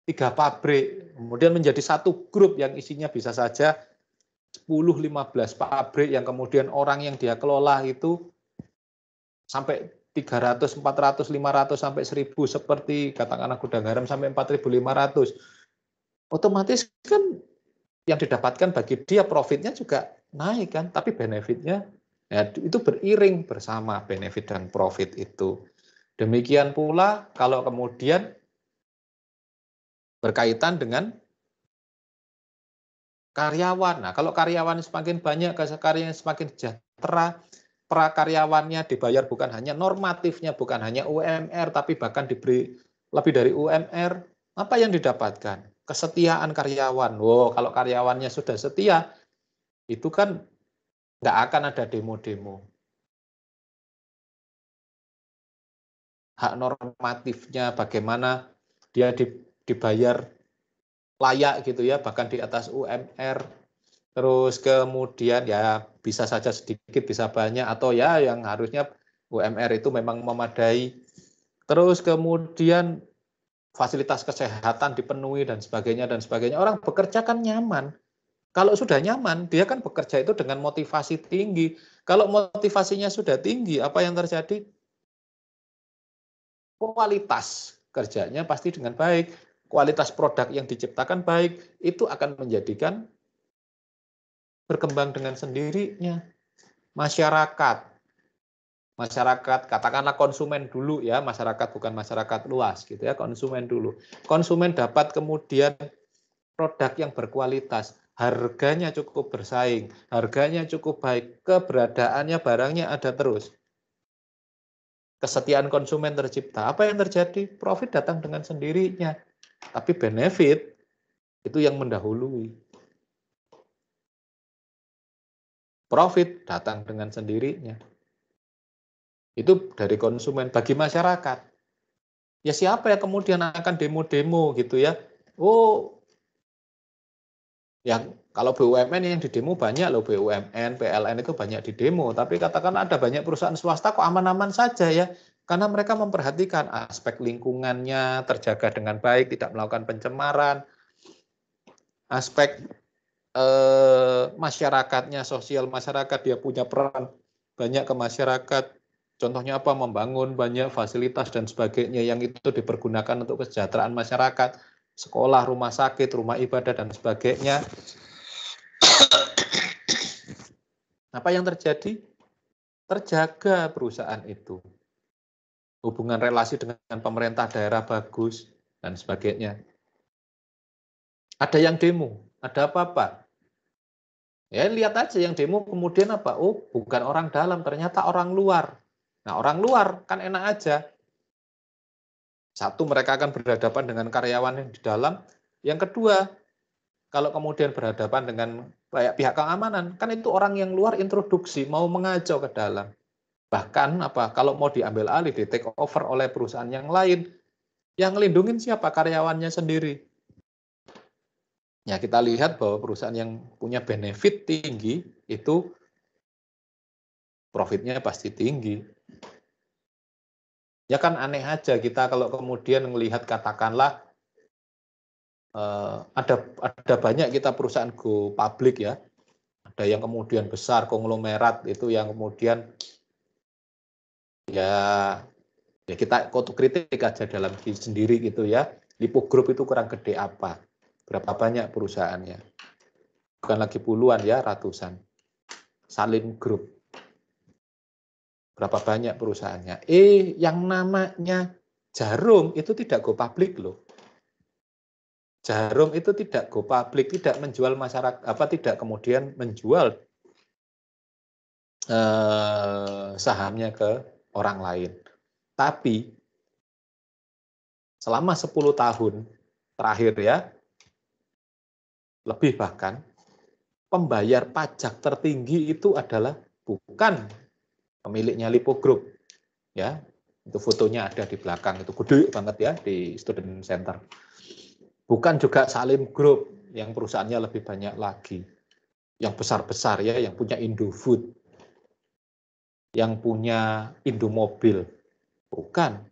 3 pabrik, kemudian menjadi satu grup yang isinya bisa saja 10-15 pabrik yang kemudian orang yang dia kelola itu sampai 300, 400, 500, sampai 1000 seperti katakanlah Gudang Garam sampai 4.500. Otomatis kan yang didapatkan bagi dia profitnya juga naik kan, tapi benefitnya ya, itu beriring bersama benefit dan profit itu. Demikian pula kalau kemudian berkaitan dengan karyawan. Nah, kalau karyawan semakin banyak, karyanya semakin sejahtera, prakaryawannya dibayar bukan hanya normatifnya, bukan hanya UMR, tapi bahkan diberi lebih dari UMR, apa yang didapatkan? Kesetiaan karyawan. Wow, kalau karyawannya sudah setia, itu kan nggak akan ada demo-demo. Hak normatifnya bagaimana dia dibayar layak gitu ya, bahkan di atas UMR. Terus kemudian ya bisa saja sedikit, bisa banyak, atau ya yang harusnya UMR itu memang memadai. Terus kemudian fasilitas kesehatan dipenuhi dan sebagainya dan sebagainya. Orang bekerja kan nyaman. Kalau sudah nyaman, dia kan bekerja itu dengan motivasi tinggi. Kalau motivasinya sudah tinggi, apa yang terjadi? Kualitas kerjanya pasti dengan baik. Kualitas produk yang diciptakan baik, itu akan menjadikan berkembang dengan sendirinya. Masyarakat katakanlah konsumen dulu ya, masyarakat bukan masyarakat luas gitu ya, konsumen dulu. Konsumen dapat kemudian produk yang berkualitas, harganya cukup bersaing, harganya cukup baik, keberadaannya barangnya ada terus. Kesetiaan konsumen tercipta. Apa yang terjadi? Profit datang dengan sendirinya. Tapi benefit itu yang mendahului. Profit datang dengan sendirinya. Itu dari konsumen. Bagi masyarakat, ya siapa yang kemudian akan demo-demo gitu ya? Oh, ya kalau BUMN yang di demo banyak loh, BUMN, PLN itu banyak di demo. Tapi katakan ada banyak perusahaan swasta kok aman-aman saja ya, karena mereka memperhatikan aspek lingkungannya terjaga dengan baik, tidak melakukan pencemaran, aspek masyarakatnya, sosial masyarakat, dia punya peran banyak ke masyarakat. Contohnya apa? Membangun banyak fasilitas dan sebagainya yang itu dipergunakan untuk kesejahteraan masyarakat, sekolah, rumah sakit, rumah ibadah dan sebagainya. Apa yang terjadi? Terjaga perusahaan itu. Hubungan relasi dengan pemerintah daerah bagus dan sebagainya. Ada yang demo, ada apa-apa? Ya lihat aja yang demo kemudian apa? Oh, bukan orang dalam, ternyata orang luar. Nah, orang luar kan enak aja. Satu, mereka akan berhadapan dengan karyawan yang di dalam. Yang kedua, kalau kemudian berhadapan dengan pihak keamanan, kan itu orang yang luar introduksi, mau mengacau ke dalam. Bahkan apa? Kalau mau diambil alih, di take over oleh perusahaan yang lain, yang ngelindungin siapa? Karyawannya sendiri. Ya, kita lihat bahwa perusahaan yang punya benefit tinggi itu profitnya pasti tinggi. Ya kan aneh aja kita kalau kemudian melihat katakanlah ada banyak kita perusahaan go public ya. Ada yang kemudian besar konglomerat itu yang kemudian ya kita kritik aja dalam diri sendiri gitu ya. Lipo Group itu kurang gede apa? Berapa banyak perusahaannya? Bukan lagi puluhan ya, ratusan. Salim Group. Berapa banyak perusahaannya? Yang namanya Jarum itu tidak go public loh. Jarum itu tidak go public, tidak menjual masyarakat, tidak kemudian menjual sahamnya ke orang lain. Tapi selama 10 tahun terakhir ya, lebih bahkan, pembayar pajak tertinggi itu adalah bukan pemiliknya Lipo Group. Ya, itu fotonya ada di belakang, itu gede banget ya di Student Center. Bukan juga Salim Group yang perusahaannya lebih banyak lagi. Yang besar-besar ya, yang punya Indofood, yang punya Indomobil. Bukan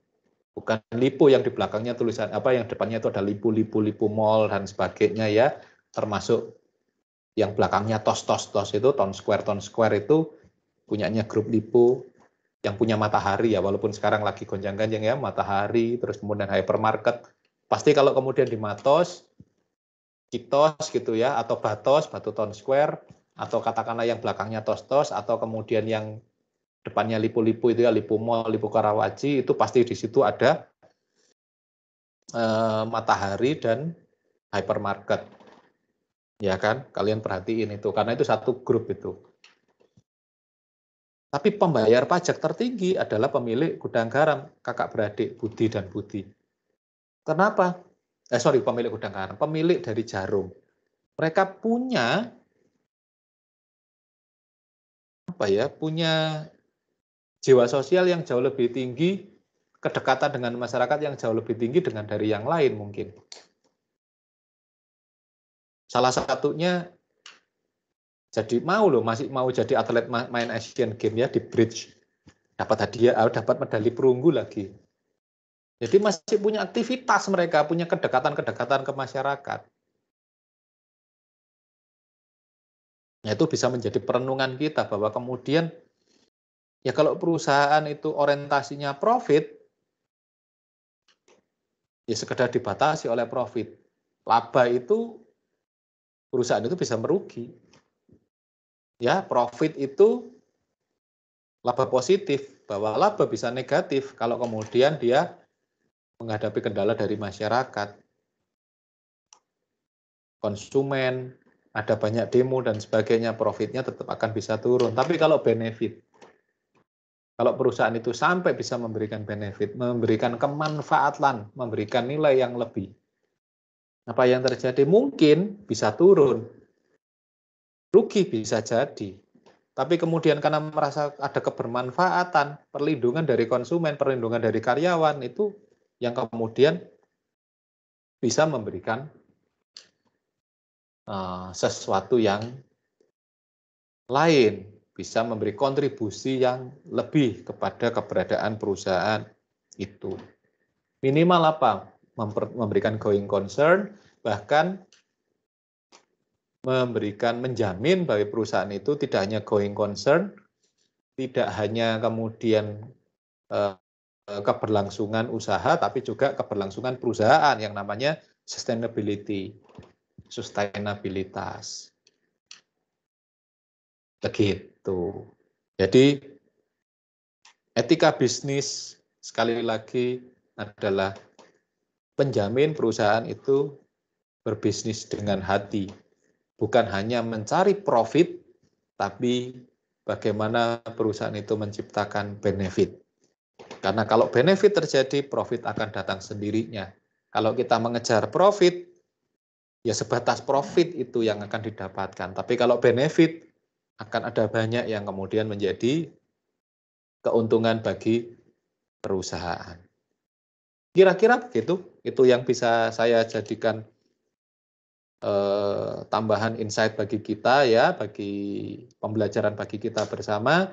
Lipo yang di belakangnya tulisan yang depannya itu ada Lipo Mall dan sebagainya ya, termasuk yang belakangnya tos itu Town Square itu punyanya grup Lipo, yang punya Matahari ya, walaupun sekarang lagi gonjang-ganjing ya, Matahari, terus kemudian hypermarket. Pasti kalau kemudian di Matos, Kitos gitu ya, atau Batu Town Square, atau katakanlah yang belakangnya tos, atau kemudian yang depannya Lipo itu ya, Lipo Mall, Lipo Karawaci, itu pasti di situ ada Matahari dan hypermarket. Ya kan, kalian perhatiin itu, karena itu satu grup itu. Tapi pembayar pajak tertinggi adalah pemilik gudang garam, kakak beradik Budi dan Budi. Kenapa? Pemilik gudang garam, pemilik dari Jarum. Mereka punya punya jiwa sosial yang jauh lebih tinggi, kedekatan dengan masyarakat yang jauh lebih tinggi dengan dari yang lain mungkin. Salah satunya masih mau jadi atlet main Asian Games ya di bridge, dapat hadiah, dapat medali perunggu lagi. Jadi masih punya aktivitas mereka, punya kedekatan ke masyarakat. Nah, itu bisa menjadi perenungan kita bahwa kemudian ya kalau perusahaan itu orientasinya profit, ya sekedar dibatasi oleh profit. Laba itu perusahaan itu bisa merugi. Ya, profit itu laba positif, bahwa laba bisa negatif kalau kemudian dia menghadapi kendala dari masyarakat, konsumen, ada banyak demo dan sebagainya, profitnya tetap akan bisa turun. Tapi kalau benefit, kalau perusahaan itu sampai bisa memberikan benefit, memberikan kemanfaatan, memberikan nilai yang lebih, apa yang terjadi? Mungkin bisa turun, rugi bisa jadi. Tapi kemudian karena merasa ada kebermanfaatan, perlindungan dari konsumen, perlindungan dari karyawan, itu yang kemudian bisa memberikan sesuatu yang lain, bisa memberi kontribusi yang lebih kepada keberadaan perusahaan itu. Minimal apa? Memberikan going concern, bahkan menjamin bahwa perusahaan itu tidak hanya going concern, tidak hanya kemudian keberlangsungan usaha, tapi juga keberlangsungan perusahaan yang namanya sustainabilitas. Begitu. Jadi etika bisnis sekali lagi adalah penjamin perusahaan itu berbisnis dengan hati. Bukan hanya mencari profit, tapi bagaimana perusahaan itu menciptakan benefit. Karena kalau benefit terjadi, profit akan datang sendirinya. Kalau kita mengejar profit, ya sebatas profit itu yang akan didapatkan. Tapi kalau benefit, akan ada banyak yang kemudian menjadi keuntungan bagi perusahaan. Kira-kira begitu, itu yang bisa saya jadikan tambahan insight bagi kita ya, bagi pembelajaran bagi kita bersama.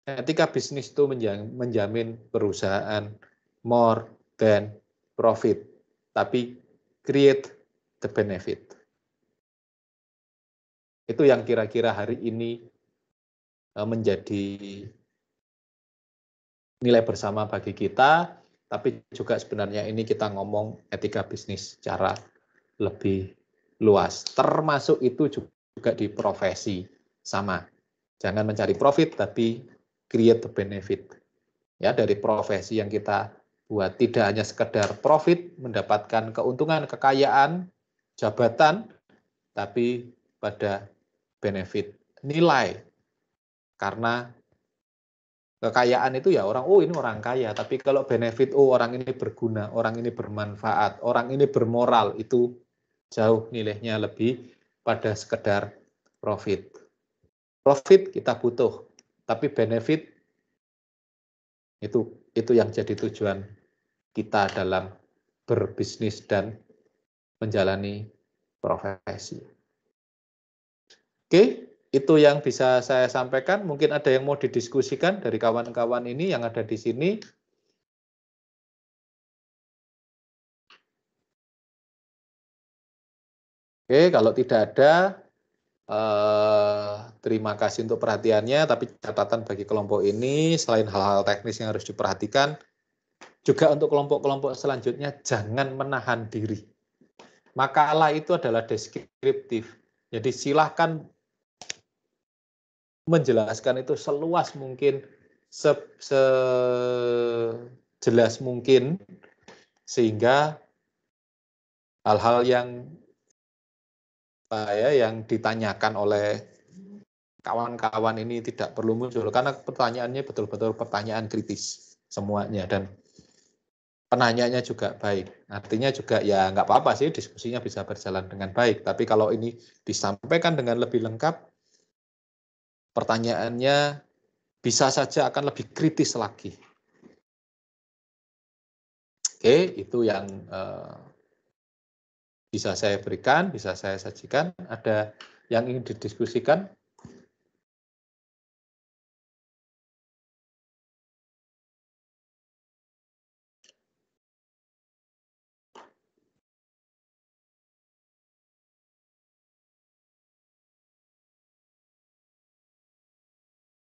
Etika bisnis itu menjamin perusahaan more than profit, tapi create the benefit. Itu yang kira-kira hari ini menjadi nilai bersama bagi kita, tapi juga sebenarnya ini kita ngomong etika bisnis secara lebih luas. Termasuk itu juga di profesi sama. Jangan mencari profit, tapi create the benefit. Ya, dari profesi yang kita buat tidak hanya sekedar profit, mendapatkan keuntungan, kekayaan, jabatan, tapi pada benefit, nilai. Karena kekayaan itu ya orang, oh ini orang kaya, tapi kalau benefit, oh orang ini berguna, orang ini bermanfaat, orang ini bermoral, itu jauh nilainya lebih pada sekedar profit. Profit kita butuh, tapi benefit itu yang jadi tujuan kita dalam berbisnis dan menjalani profesi. Oke, itu yang bisa saya sampaikan. Mungkin ada yang mau didiskusikan dari kawan-kawan ini yang ada di sini. Oke, kalau tidak ada, terima kasih untuk perhatiannya. Tapi catatan bagi kelompok ini, selain hal-hal teknis yang harus diperhatikan, juga untuk kelompok-kelompok selanjutnya, jangan menahan diri. Makalah itu adalah deskriptif. Jadi silahkan menjelaskan itu seluas mungkin, sejelas mungkin, sehingga hal-hal yang ditanyakan oleh kawan-kawan ini tidak perlu muncul, karena pertanyaannya betul-betul pertanyaan kritis semuanya, dan penanyanya juga baik. Artinya juga ya nggak apa-apa sih, diskusinya bisa berjalan dengan baik, tapi kalau ini disampaikan dengan lebih lengkap, pertanyaannya bisa saja akan lebih kritis lagi. Oke, itu yang bisa saya berikan, bisa saya sajikan. Ada yang ingin didiskusikan?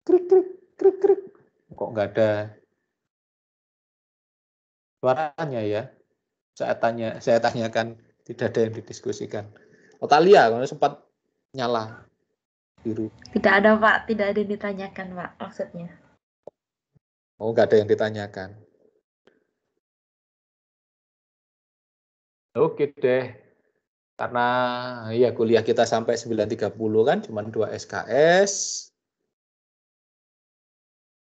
Krik, krik, krik, krik. Kok nggak ada suaranya ya? Saya tanyakan, tidak ada yang didiskusikan. Otalia, kalau sempat nyala biru. Tidak ada Pak, tidak ada yang ditanyakan Pak maksudnya. Oh, nggak ada yang ditanyakan. Oke deh. Karena ya kuliah kita sampai 9.30 kan, cuma 2 SKS.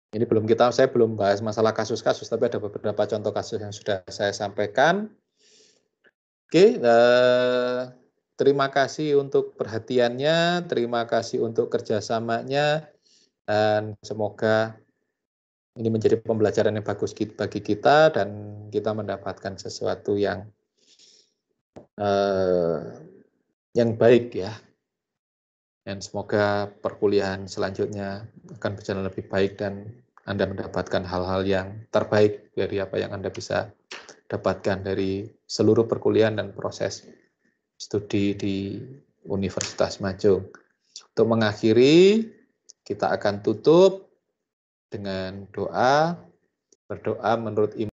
Ini saya belum bahas masalah kasus-kasus, tapi ada beberapa contoh kasus yang sudah saya sampaikan. Oke, terima kasih untuk perhatiannya, terima kasih untuk kerjasamanya, dan semoga ini menjadi pembelajaran yang bagus bagi kita, dan kita mendapatkan sesuatu yang baik ya. Dan semoga perkuliahan selanjutnya akan berjalan lebih baik dan Anda mendapatkan hal-hal yang terbaik dari apa yang Anda bisa dapatkan dari seluruh perkuliahan dan proses studi di Universitas Majung. Untuk mengakhiri, kita akan tutup dengan doa, berdoa menurut iman.